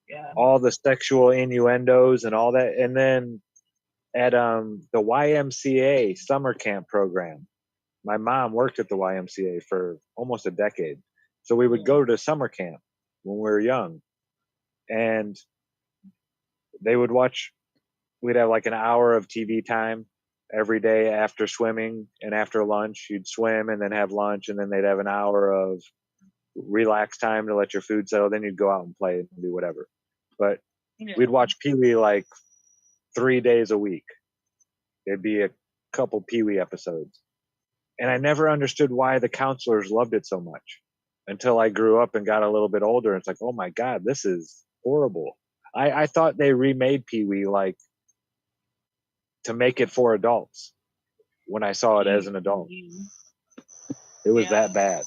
Yeah. All the sexual innuendos and all that, and then at the YMCA summer camp program. My mom worked at the YMCA for almost a decade, so we would go to summer camp when we were young, and they would watch. We'd have like an hour of TV time every day after swimming and after lunch. You'd swim and then have lunch, and then they'd have an hour of relax time to let your food settle. Then you'd go out and play and do whatever. But we'd watch Pee Wee like 3 days a week. There'd be a couple Pee Wee episodes. And I never understood why the counselors loved it so much until I grew up and got a little bit older. It's like, oh my God, this is horrible. I thought they remade Pee Wee like to make it for adults when I saw it as an adult. It was that bad.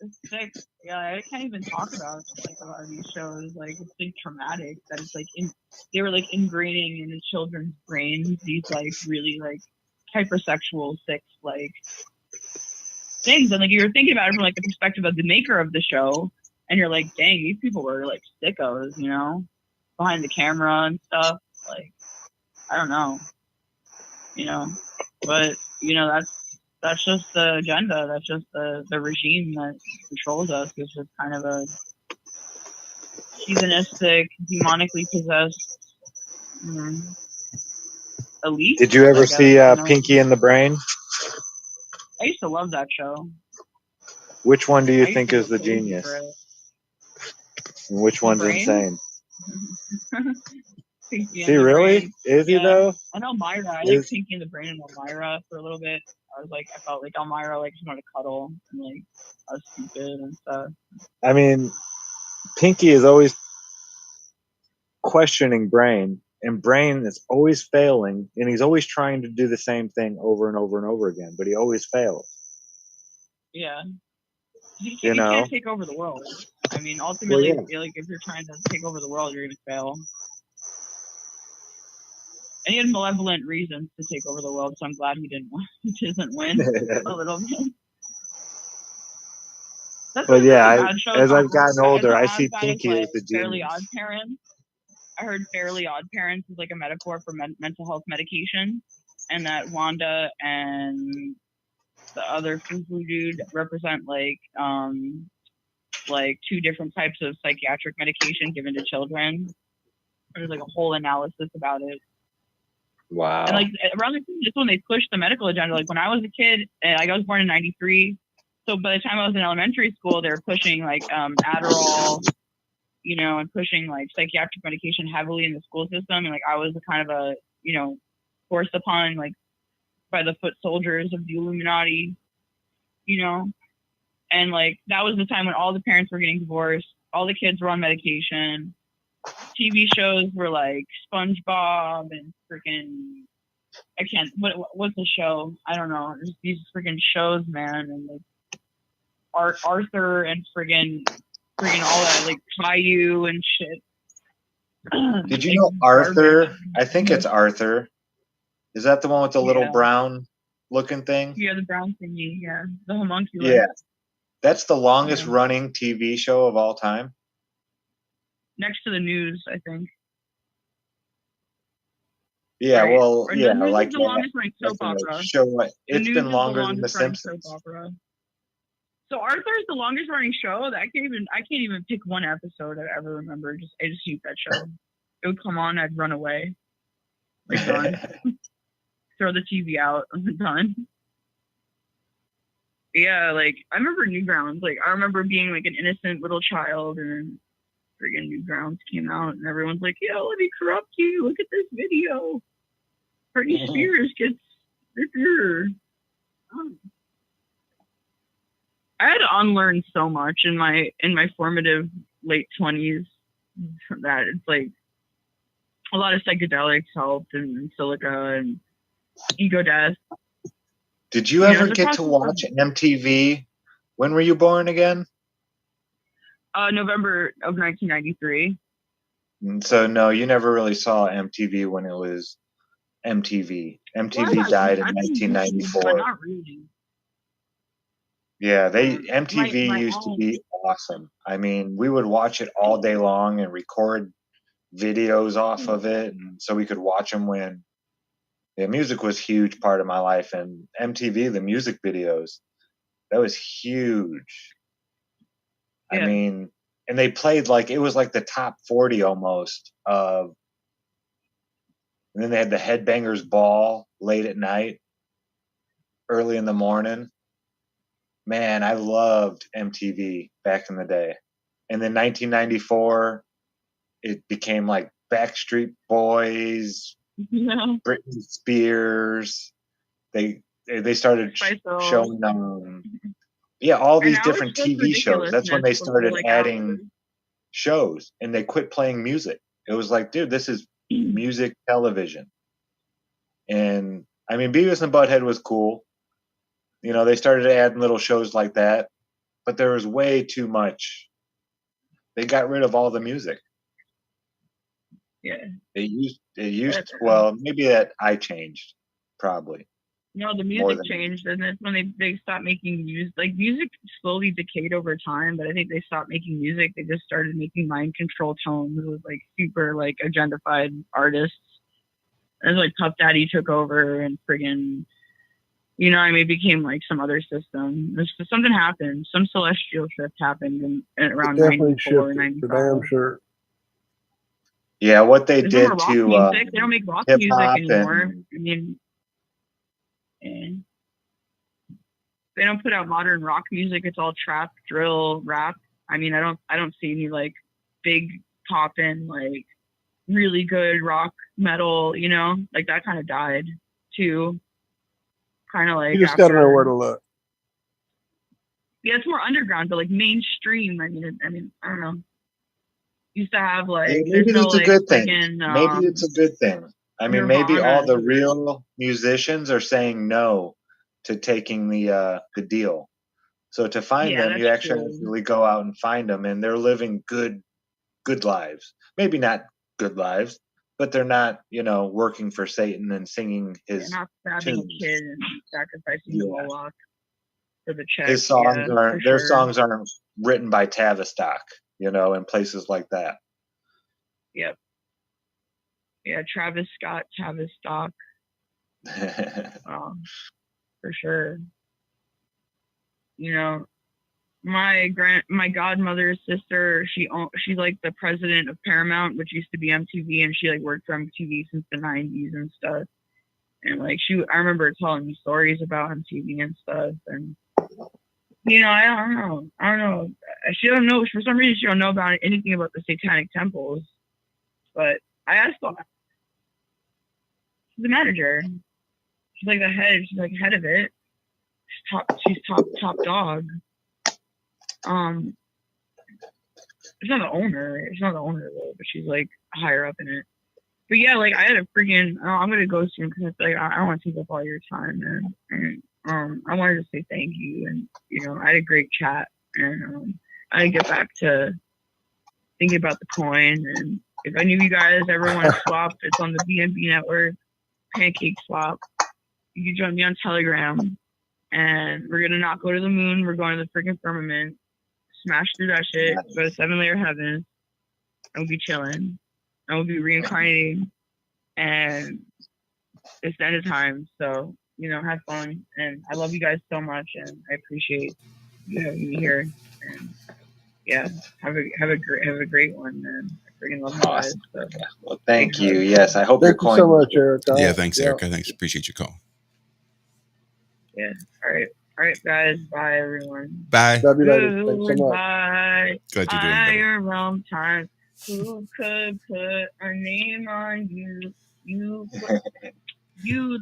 It's sick. Yeah, I can't even talk about like a lot of these shows. Like it's like traumatic that it's like they were like ingraining in the children's brains these like really like hypersexual sick like things, and like you're thinking about it from like the perspective of the maker of the show, and you're like, dang, these people were like sickos, you know, behind the camera and stuff. Like I don't know, you know, but you know that's just the agenda. That's just the regime that controls us. It's just kind of a heathenistic, demonically possessed elite. Did you ever I guess, see you know? Pinky and the Brain? I used to love that show. Which one do you I used think to is go the crazy genius? for it. And which The one's Brain? insane? Pinky See, and the really? Brain. Is he Yeah. though? I know Elmira. I Is- like Pinky and the Brain and Elmira for a little bit. I felt like Elmira like just wanted to cuddle and like I was stupid and stuff. I mean, Pinky is always questioning Brain, and Brain is always failing, and he's always trying to do the same thing over and over and over again, but he always fails. Yeah. You You know? can't take over the world. I mean, ultimately, Well, yeah. like if you're trying to take over the world, you're gonna fail. And he had malevolent reasons to take over the world, so I'm glad he didn't win a little bit. That's But yeah, really bad shows as are I've gotten older, I see bad as, Pinky like, as the Fairly genius. Odd Parents. I heard Fairly Odd Parents is like a metaphor for mental health medication, and that Wanda and the other Fufu dude represent like two different types of psychiatric medication given to children. There's like a whole analysis about it. Wow. And like around the time, just when they pushed the medical agenda, like when I was a kid, like I was born in '93, so by the time I was in elementary school, they were pushing like Adderall, you know, and pushing like psychiatric medication heavily in the school system, and like I was kind of a, you know, forced upon like by the foot soldiers of the Illuminati, you know? And like that was the time when all the parents were getting divorced, all the kids were on medication. TV shows were like SpongeBob and freaking what's the show? I don't know. There's these freaking shows, man, and like Arthur and friggin' all that like Caillou and shit. Did you Like, know Arthur? I think it's Arthur. Is that the one with the little Yeah. brown looking thing? Yeah, the brown thingy, yeah. The homunculus. Yeah. That's the longest Yeah. running TV show of all time. Next to the news, I think. Yeah, Right. well, Or yeah, the news like is the longest running soap that's a opera. show. The It's news been is longer the than The longest running Simpsons. soap opera. So Arthur is the longest running show. I can't even pick one episode I ever remember. I just hate that show. It would come on, I'd run away. Like done. Throw the TV out. I'm done. Yeah, like I remember Newgrounds. Like I remember being like an innocent little child, and then friggin' Newgrounds came out, and everyone's like, "Yo, let me corrupt you. Look at this video. Britney Spears gets." I had to unlearn so much in my formative late 20s that it's like a lot of psychedelics helped and silica and ego death. Did you You know, ever the get to process watch MTV? When were you born again? November of 1993. So no, you never really saw MTV when it was MTV. MTV died in I've been YouTube, 1994. but not really. Yeah, My MTV used to be awesome. I mean, we would watch it all day long and record videos off of it, and so we could watch them when music was a huge part of my life. And MTV, the music videos, that was huge. I Yeah. mean, and they played like it was like the top 40 almost of. And then they had the Headbangers Ball late at night, early in the morning. Man, I loved MTV back in the day. And then 1994, it became like Backstreet Boys, Yeah. Britney Spears. They started Spice Girls. showing all And these now different it's just TV shows. That's when they ridiculousness started like adding hours. shows, and they quit playing music. It was like, dude, this is music television. And I mean, Beavis and Butthead was cool. You know, they started adding little shows like that, but there was way too much. They got rid of all the music. Yeah. It used well, maybe that I changed, probably. No, the More music than- changed, and it's when they stopped making music. Like music slowly decayed over time, but I think they stopped making music. They just started making mind control tones with like super like agentified artists. And it was like Puff Daddy took over and friggin', you know, I mean, it became like some other system. Something happened. Some celestial shift happened in around Definitely 94, shifted, 95. for damn sure. Yeah, what they There's no did more rock to music. They don't make rock hip music hop anymore. and I mean, they don't put out modern rock music. It's all trap, drill, rap. I mean, I don't see any like big poppin', like really good rock metal, you know, like that kind of died too. Kind of like You just got to know where to look. Yeah, it's more underground, but like mainstream. I mean, I don't know. Used to have like maybe there's no it's a like good thing. friggin', Maybe it's a good thing. I mean, maybe all Nirvana. the real musicians are saying no to taking the deal. So to find Yeah, them, that's you actually true. have to really go out and find them, and they're living good lives. Maybe not good lives, but they're not, working for Satan and singing his They're not stabbing tunes. a kid and sacrificing the Moloch for the check. His songs aren't. Their sure. songs aren't written by Tavistock, and places like that. Yep. Yeah, Travis Scott, Tavistock. For sure. My godmother's sister, she's like the president of Paramount, which used to be MTV, and she like worked for MTV since the 90s and stuff. And like I remember telling me stories about MTV and stuff. And I don't know. She don't know, for some reason she don't know about anything about the Satanic Temples. But I asked her. She's the manager. She's like the head. She's like head of it. She's top dog. It's not the owner. It's not the owner though, but she's like higher up in it. But yeah, like I had a freaking. I'm gonna go soon because like I don't want to take up all your time, man. And I wanted to say thank you, and I had a great chat, and I get back to thinking about the coin. And if any of you guys ever want to swap, it's on the BNB network, Pancake Swap. You can join me on Telegram, and we're gonna not go to the moon. We're going to the freaking firmament, smash through that shit, go to 7-layer heaven, and we'll be chilling. And we'll be reincarnating, and it's the end of time. So have fun, and I love you guys so much, and I appreciate you having me here. And yeah, have a great one, man. I freaking love you guys. So. Well, thank you. Yes, I hope your Thank you coin. so much, Erica. Yeah, thanks, Erica. Thanks. Appreciate your call. Yeah. All right, guys. Bye, everyone. Bye. Love you, ladies. Thanks so much. Goodbye. Glad you're doing better. Iron Realm time. Who could put a name on you? You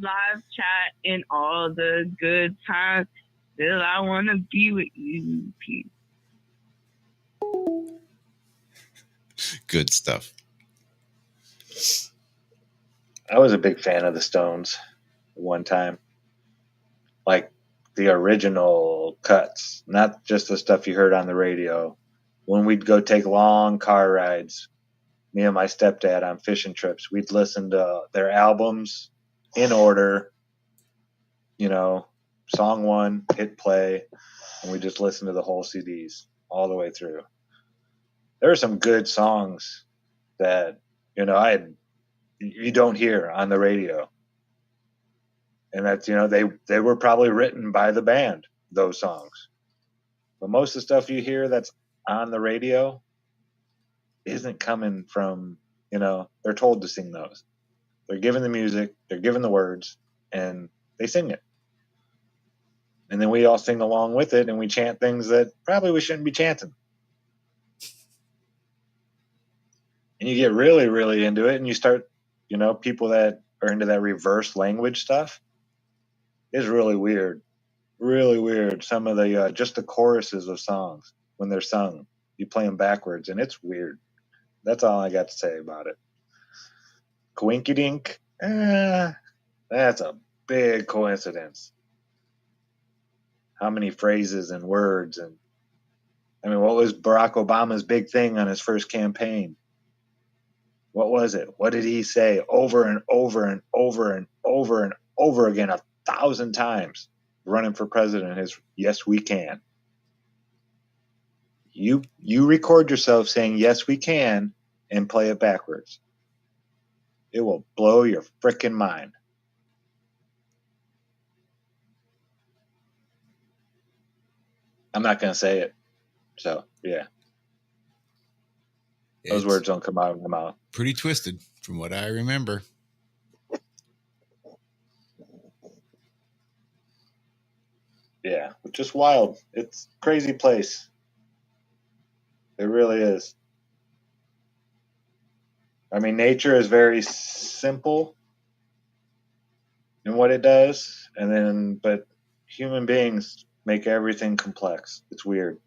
live chat in all the good times. Still, I want to be with you. Peace. Good stuff. I was a big fan of the Stones at one time. Like the original cuts, not just the stuff you heard on the radio. When we'd go take long car rides, me and my stepdad on fishing trips, we'd listen to their albums in order, song one, hit play, and we just listen to the whole CDs all the way through. There are some good songs that, you don't hear on the radio. And that's, they were probably written by the band, those songs. But most of the stuff you hear that's on the radio isn't coming from, they're told to sing those. They're given the music, they're given the words, and they sing it. And then we all sing along with it, and we chant things that probably we shouldn't be chanting. And you get really, really into it, and you start, people that are into that reverse language stuff is really weird. Really weird. Some of the, just the choruses of songs, when they're sung, you play them backwards, and it's weird. That's all I got to say about it. Coinkydink, that's a big coincidence. How many phrases and words, and what was Barack Obama's big thing on his first campaign? What was it? What did he say over and over and over and over and over again 1,000 times running for president? His "Yes, we can." You record yourself saying "Yes, we can" and play it backwards. It will blow your frickin' mind. I'm not going to say it. So, yeah. Those words don't come out of my mouth. Pretty twisted from what I remember. Yeah, just wild. It's a crazy place. It really is. Nature is very simple in what it does, but human beings make everything complex. It's weird.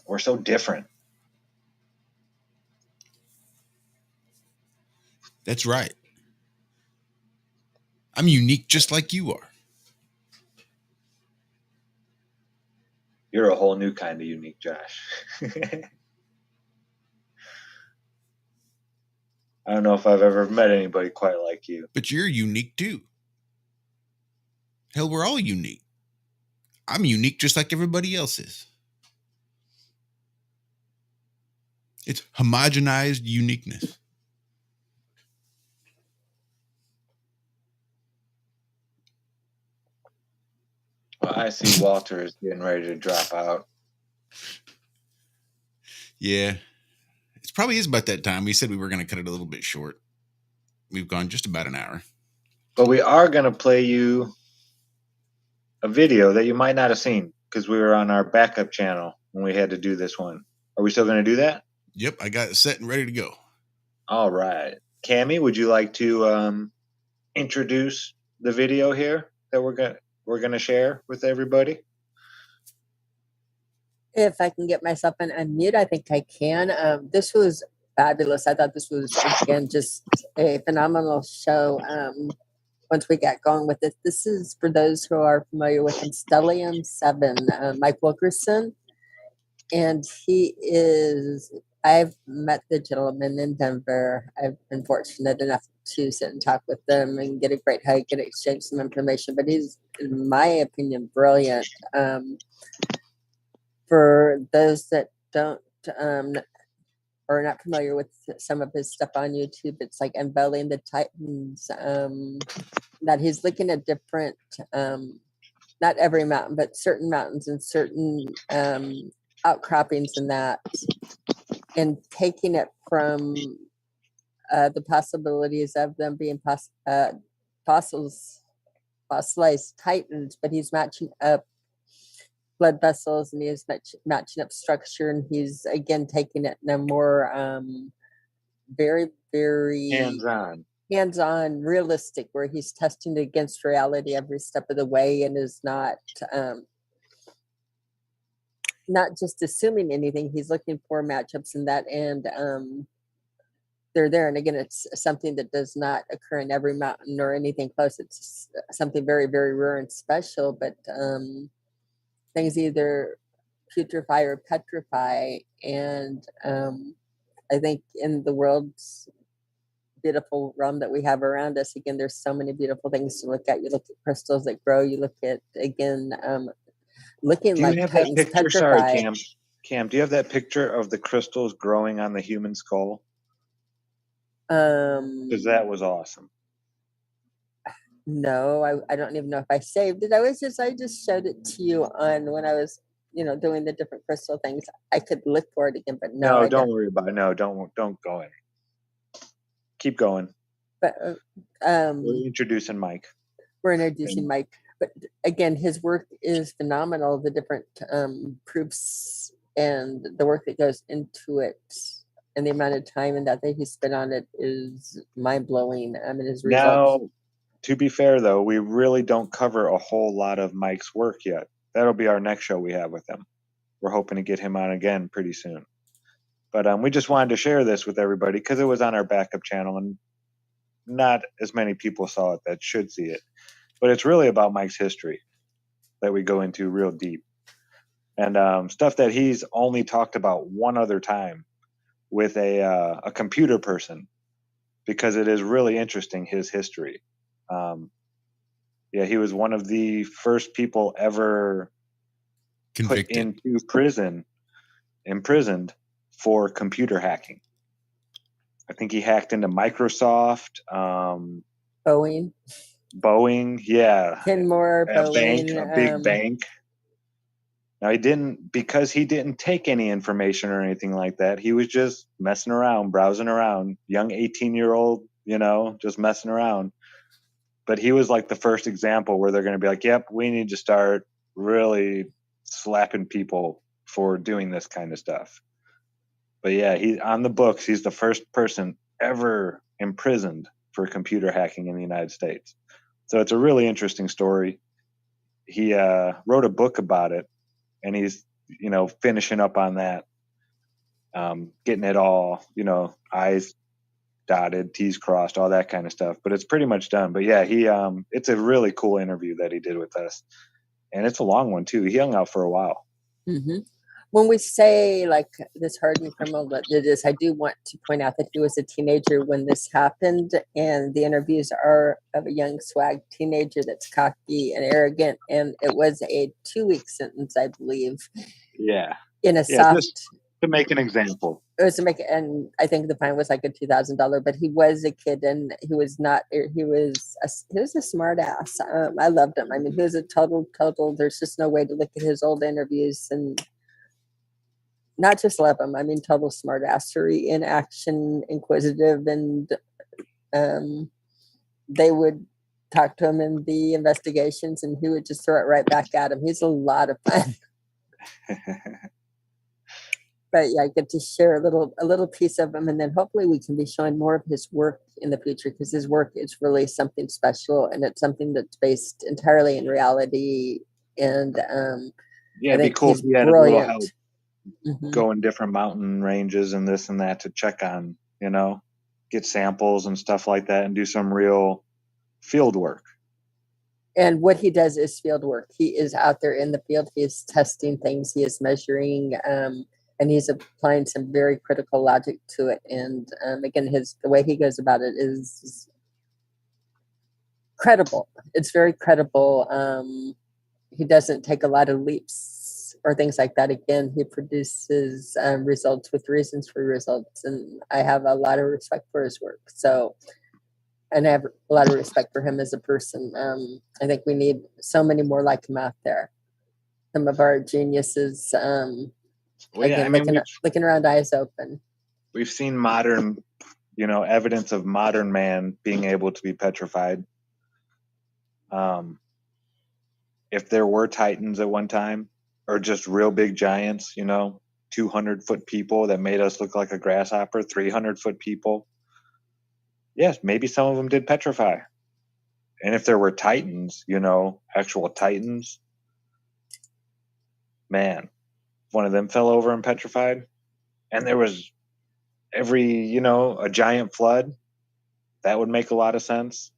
We're so different. That's right. I'm unique just like you are. You're a whole new kind of unique, Josh. I don't know if I've ever met anybody quite like you. But you're unique too. Hell, we're all unique. I'm unique just like everybody else is. It's homogenized uniqueness. Well, I see Walter is getting ready to drop out. Yeah. It probably is about that time. We said we were going to cut it a little bit short. We've gone just about an hour. But we are going to play you a video that you might not have seen because we were on our backup channel when we had to do this one. Are we still going to do that? Yep, I got it set and ready to go. All right. Cammie, would you like to introduce the video here that we're gonna share with everybody? If I can get myself an unmute, I think I can. This was fabulous. I thought this was, again, just a phenomenal show. Once we got going with it, this is for those who are familiar with him, Stellium 7, Mike Wilkerson. And he is, I've met the gentleman in Denver. I've been fortunate enough to sit and talk with them and get a great hug and exchange some information. But he's, in my opinion, brilliant. For those that don't are not familiar with some of his stuff on YouTube, it's like Unveiling the Titans, that he's looking at different, not every mountain, but certain mountains and certain outcroppings and that, and taking it from the possibilities of them being fossilized titans, but he's matching up blood vessels and he's matching up structure, and he's again taking it in a more very, very hands-on, realistic, where he's testing it against reality every step of the way and is not just assuming anything. He's looking for matchups in that, and they're there. And again, it's something that does not occur in every mountain or anything close. It's something very, very rare and special, but things either putrefy or petrify. And I think in the world's beautiful realm that we have around us, again, there's so many beautiful things to look at. You look at crystals that grow. You look at, again, looking Do like you have that titans picture? petrify. Sorry, Cam, do you have that picture of the crystals growing on the human skull? Because that was awesome. No, I don't even know if I saved it. I just showed it to you on when I was, doing the different crystal things. I could look for it again, but no, don't worry about it. No, don't go in. Keep going. But We're introducing Mike. We're introducing Mike. But again, his work is phenomenal. The different proofs and the work that goes into it, and the amount of time and that he spent on it is mind blowing. I mean, his results. Now, to be fair, though, we really don't cover a whole lot of Mike's work yet. That'll be our next show we have with him. We're hoping to get him on again pretty soon. But we just wanted to share this with everybody because it was on our backup channel and not as many people saw it that should see it. But it's really about Mike's history that we go into real deep. And stuff that he's only talked about one other time with a computer person, because it is really interesting, his history. He was one of the first people ever convicted, put into imprisoned for computer hacking. I think he hacked into Microsoft, Boeing, yeah. Kenmore, Boeing, a big bank. Now because he didn't take any information or anything like that. He was just messing around, browsing around, young 18-year-old, just messing around. But he was like the first example where they're going to be like, yep, we need to start really slapping people for doing this kind of stuff. But yeah, on the books, he's the first person ever imprisoned for computer hacking in the United States. So it's a really interesting story. He wrote a book about it, and he's, finishing up on that, getting it all, I's dotted, T's crossed, all that kind of stuff. But it's pretty much done. But yeah, it's a really cool interview that he did with us. And it's a long one, too. He hung out for a while. Mm-hmm. When we say like this hardened criminal that did this, I do want to point out that he was a teenager when this happened, and the interviews are of a young swag teenager that's cocky and arrogant, and it was a 2-week sentence, I believe. Yeah. In a soft. Just to make an example. It was to make, and I think the fine was like a $2,000, but he was a kid, and he was a smart ass. I loved him. I mean, he was a total. There's just no way to look at his old interviews and not just love him. I mean, total smart assery in action, inquisitive, and they would talk to him in the investigations, and he would just throw it right back at him. He's a lot of fun. but yeah, I get to share a little piece of him, and then hopefully we can be showing more of his work in the future, because his work is really something special, and it's something that's based entirely in reality. And Yeah, I it'd be think cool if he's you had a little help brilliant. Mhm. going different mountain ranges and this and that to check on, get samples and stuff like that and do some real field work. And what he does is field work. He is out there in the field. He is testing things. He is measuring, and he's applying some very critical logic to it. And again, the way he goes about it is credible. It's very credible. He doesn't take a lot of leaps or things like that. Again, he produces results with reasons for results, and I have a lot of respect for his work. So, and I have a lot of respect for him as a person. I think we need so many more like him out there. Some of our geniuses, Well, yeah, again, I mean, looking around, eyes open. we've seen modern, evidence of modern man being able to be petrified. If there were titans at one time, or just real big giants, 200-foot people that made us look like a grasshopper, 300-foot people, yes, maybe some of them did petrify. And if there were titans, actual titans, man, one of them fell over and petrified, and there was a giant flood, that would make a lot of sense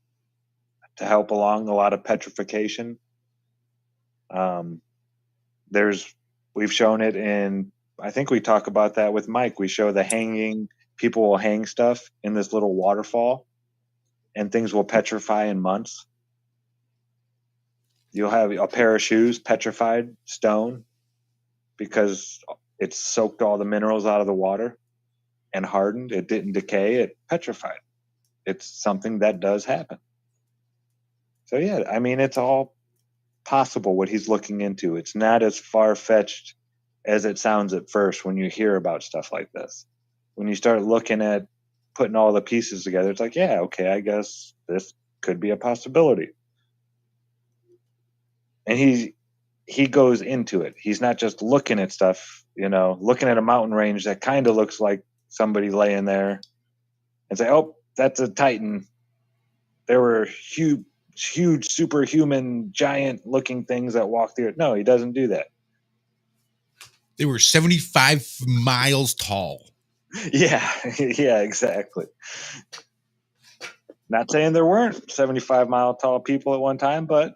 to help along a lot of petrification. We've shown it in, I think we talk about that with Mike. We show the hanging, people will hang stuff in this little waterfall and things will petrify in months. You'll have a pair of shoes, petrified stone, because it soaked all the minerals out of the water and hardened. It didn't decay, it petrified. It's something that does happen. So yeah, I mean, it's all possible what he's looking into. It's not as far-fetched as it sounds at first when you hear about stuff like this. When you start looking at putting all the pieces together, it's like, yeah, okay, I guess this could be a possibility. And he goes into it. He's not just looking at stuff, looking at a mountain range that kind of looks like somebody laying there and say, oh, that's a titan. There were huge superhuman giant looking things that walked the earth. No, he doesn't do that. They were 75 miles tall. Yeah, exactly. Not saying there weren't 75-mile tall people at one time, but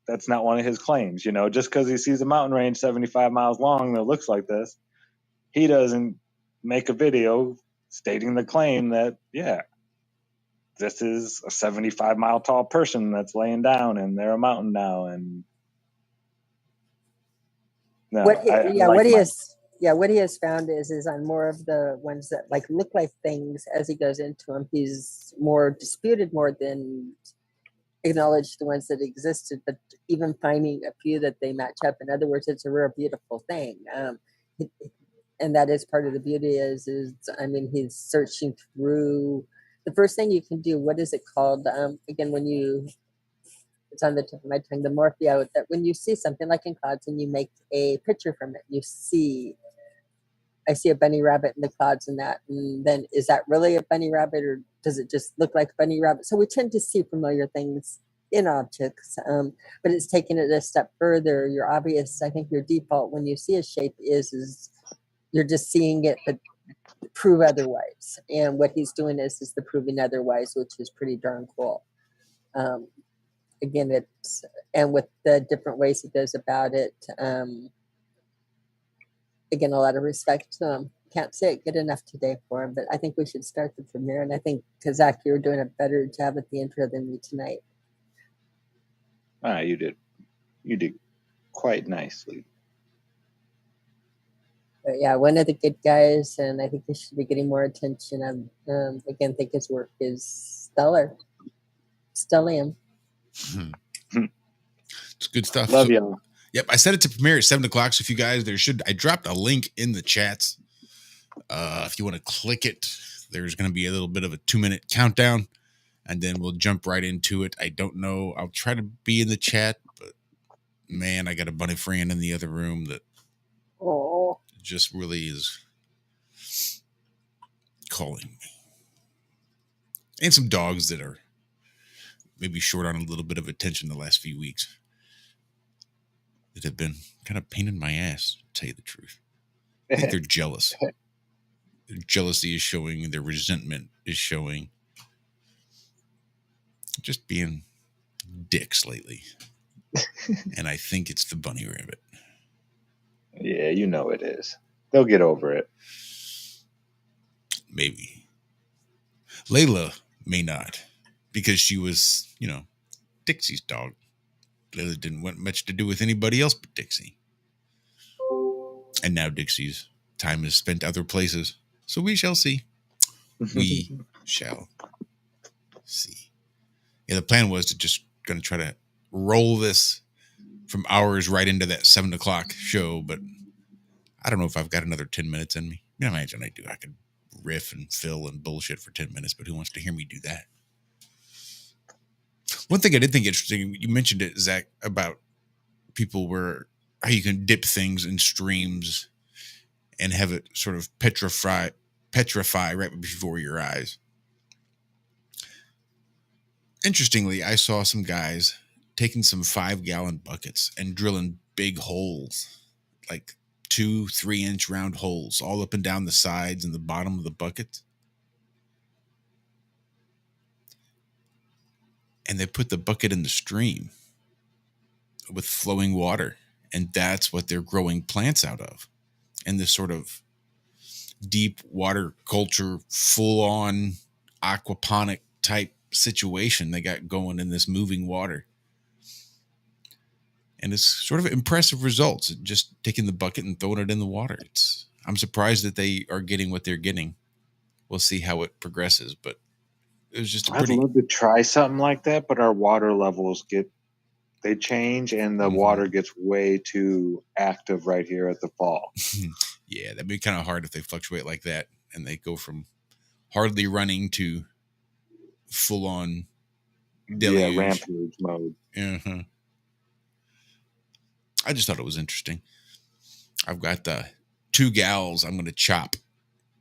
that's not one of his claims. Just because he sees a mountain range 75 miles long that looks like this, he doesn't make a video stating the claim that, yeah, this is a 75-mile tall person that's laying down and they're a mountain now. And no, What he Mike. has found is on more of the ones that like look like things. As he goes into them, he's more disputed more than acknowledged the ones that existed, but even finding a few that they match up. In other words, it's a rare, beautiful thing. And that is part of the beauty is I mean, he's searching through the first thing you can do. What is it called? Again, it's on the tip of my tongue, the morpheo, that when you see something like in clouds and you make a picture from it, I see a bunny rabbit in the clouds and that, and then is that really a bunny rabbit or does it just look like a bunny rabbit? So we tend to see familiar things in objects, but it's taking it a step further. I think your default when you see a shape is you're just seeing it, but prove otherwise. And what he's doing is the proving otherwise, which is pretty darn cool. Again, and with the different ways he goes about it, again, a lot of respect to him. Can't say it good enough today for him, but I think we should start the premiere. And I think, Zach, you were doing a better job at the intro than me tonight. You did. You did quite nicely. But yeah, one of the good guys, and I think he should be getting more attention. Again, think his work is stellar. Stellium. It's good stuff. Love y'all. Yep, I set it to premiere at 7 o'clock. So if you guys, I dropped a link in the chats. If you want to click it, there's going to be a little bit of a 2-minute countdown, and then we'll jump right into it. I don't know. I'll try to be in the chat, but man, I got a bunny friend in the other room that just really is calling me. And some dogs that are maybe short on a little bit of attention the last few weeks that have been kind of pain in my ass, to tell you the truth. I think they're jealous. Their jealousy is showing, their resentment is showing. Just being dicks lately. And I think it's the bunny rabbit. Yeah, you know it is. They'll get over it. Maybe. Layla may not, because she was, Dixie's dog. Layla didn't want much to do with anybody else but Dixie. And now Dixie's time is spent other places. So we shall see. We shall see. Yeah, the plan was to just going to try to roll this from hours right into that 7 o'clock show, but I don't know if I've got another 10 minutes in me. I imagine I do. I could riff and fill and bullshit for 10 minutes, but who wants to hear me do that? One thing I did think interesting, you mentioned it, Zach, about people how you can dip things in streams and have it sort of petrify right before your eyes. Interestingly, I saw some guys taking some 5-gallon buckets and drilling big holes, like 2-3 inch round holes all up and down the sides and the bottom of the bucket. And they put the bucket in the stream with flowing water. And that's what they're growing plants out of. And this sort of deep water culture, full on aquaponic type situation they got going in this moving water. And it's sort of impressive results. Just taking the bucket and throwing it in the water. I'm surprised that they are getting what they're getting. We'll see how it progresses, but it was just I'd love to try something like that, but our water levels they change and the water gets way too active right here at the fall. Yeah, that'd be kind of hard if they fluctuate like that and they go from hardly running to full on deluge. Yeah, rampage mode. Uh-huh. I just thought it was interesting. I've got 2 gals I'm going to chop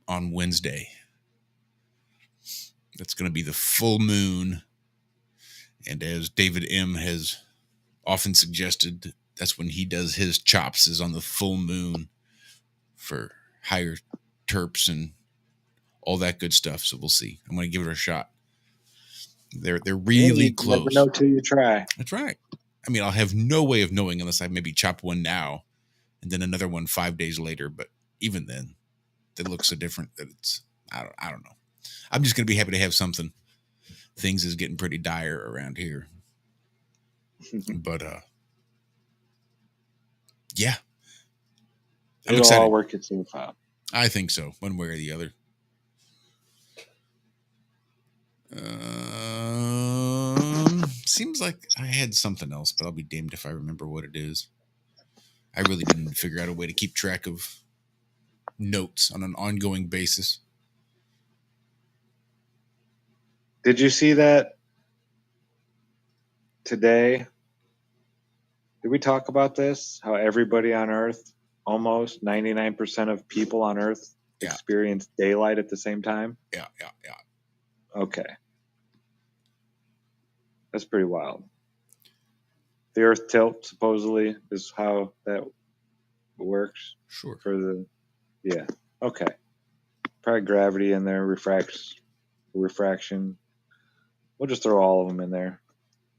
on Wednesday. That's going to be the full moon. And as David M. has often suggested, that's when he does his chops, is on the full moon for higher terps and all that good stuff. So we'll see. I'm going to give it a shot. They're really close. Never know till you try. That's right. I mean, I'll have no way of knowing unless I maybe chop one now and then another one 5 days later. But even then, it looks so different that I don't know. I'm just going to be happy to have something. Things is getting pretty dire around here. But, yeah. I'm It'll excited. all work itself out. I think so, one way or the other. Seems like I had something else, but I'll be damned if I remember what it is. I really didn't figure out a way to keep track of notes on an ongoing basis. Did you see that today? Did we talk about this? How everybody on Earth, almost 99% of people on Earth, experience daylight at the same time? Yeah. Okay. That's pretty wild. The Earth tilt, supposedly, is how that works. Sure. Yeah. Okay. Probably gravity in there, refraction. We'll just throw all of them in there.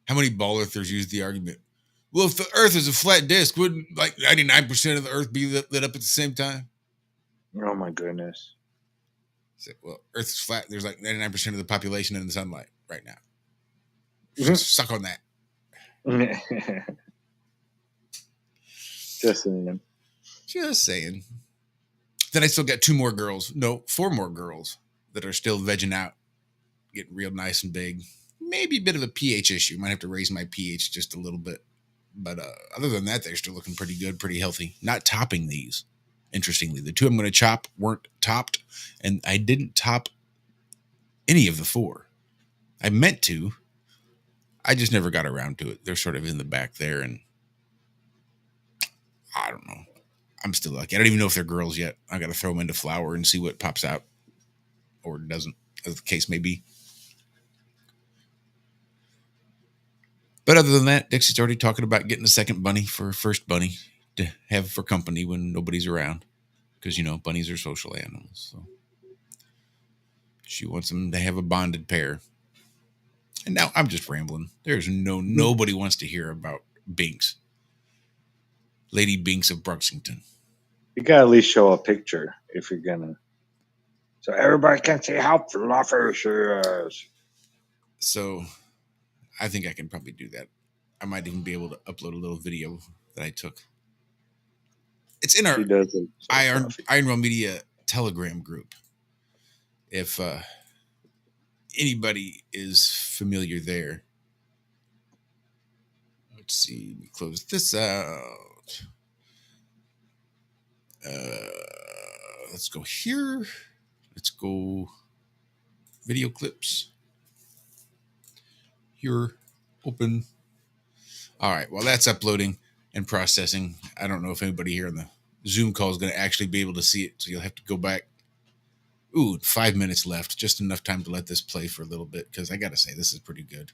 How many ball earthers use the argument? Well, if the Earth is a flat disk, wouldn't like 99% of the Earth be lit up at the same time? Oh my goodness. Well, Earth is flat. There's like 99% of the population in the sunlight right now. Mm-hmm. Suck on that. Just saying. Just saying. Then I still got 4 more girls that are still vegging out, getting real nice and big. Maybe a bit of a pH issue. Might have to raise my pH just a little bit. But other than that, they're still looking pretty good, pretty healthy. Not topping these. Interestingly, the 2 I'm going to chop weren't topped, and I didn't top any of the 4. I meant to. I just never got around to it. They're sort of in the back there, and I don't know. I'm still lucky. I don't even know if they're girls yet. I got to throw them into flower and see what pops out. or doesn't, as the case may be. But other than that, Dixie's already talking about getting a second bunny for her first bunny to have for company when nobody's around. Because, bunnies are social animals. So she wants them to have a bonded pair. And now I'm just rambling. There's nobody wants to hear about Binks. Lady Binks of Bruxington. You gotta at least show a picture if you're gonna, so everybody can see how fluffy she is. So I think I can probably do that. I might even be able to upload a little video that I took. It's in our She does it so fluffy. Ironworx Media Telegram group. If anybody is familiar there. Let's see. Let me close this out. Let's go here. Let's go video clips. Here, open. All right. While that's uploading and processing, I don't know if anybody here on the Zoom call is going to actually be able to see it. So you'll have to go back. Ooh, 5 minutes left. Just enough time to let this play for a little bit because I got to say, this is pretty good.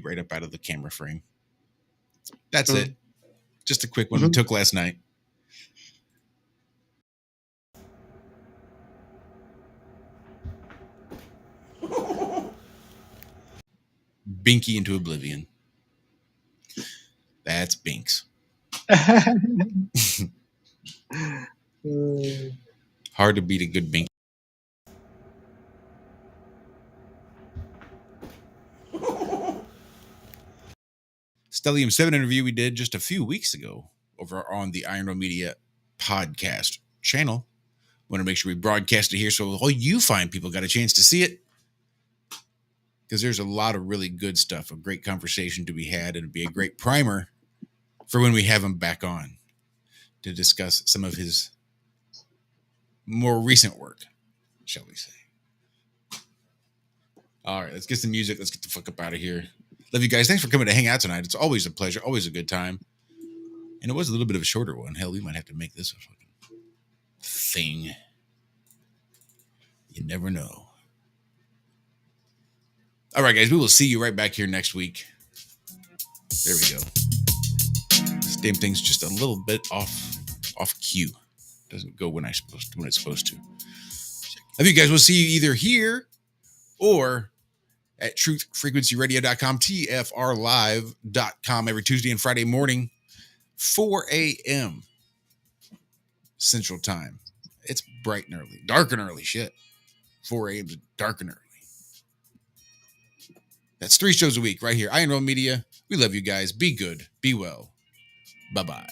Right up out of the camera frame. That's it. Just a quick one we took last night. Binky into oblivion. That's Binks. Hard to beat a good Binky. Stellium 7 interview we did just a few weeks ago over on the Ironworx Media podcast channel. Want to make sure we broadcast it here so all you fine people got a chance to see it. Because there's a lot of really good stuff, a great conversation to be had, and it'd be a great primer for when we have him back on to discuss some of his more recent work, shall we say. All right, let's get some music. Let's get the fuck up out of here. Love you guys. Thanks for coming to hang out tonight. It's always a pleasure, always a good time. And it was a little bit of a shorter one. Hell, we might have to make this a fucking thing. You never know. All right, guys, we will see you right back here next week. There we go. This damn thing's just a little bit off cue. Doesn't go when it's supposed to. Love you guys. We'll see you either here or at truthfrequencyradio.com, tfrlive.com every Tuesday and Friday morning, 4 a.m. Central Time. It's bright and early. Dark and early. Shit. 4 a.m. is dark and early. That's 3 shows a week right here. Ironworx Media. We love you guys. Be good. Be well. Bye-bye.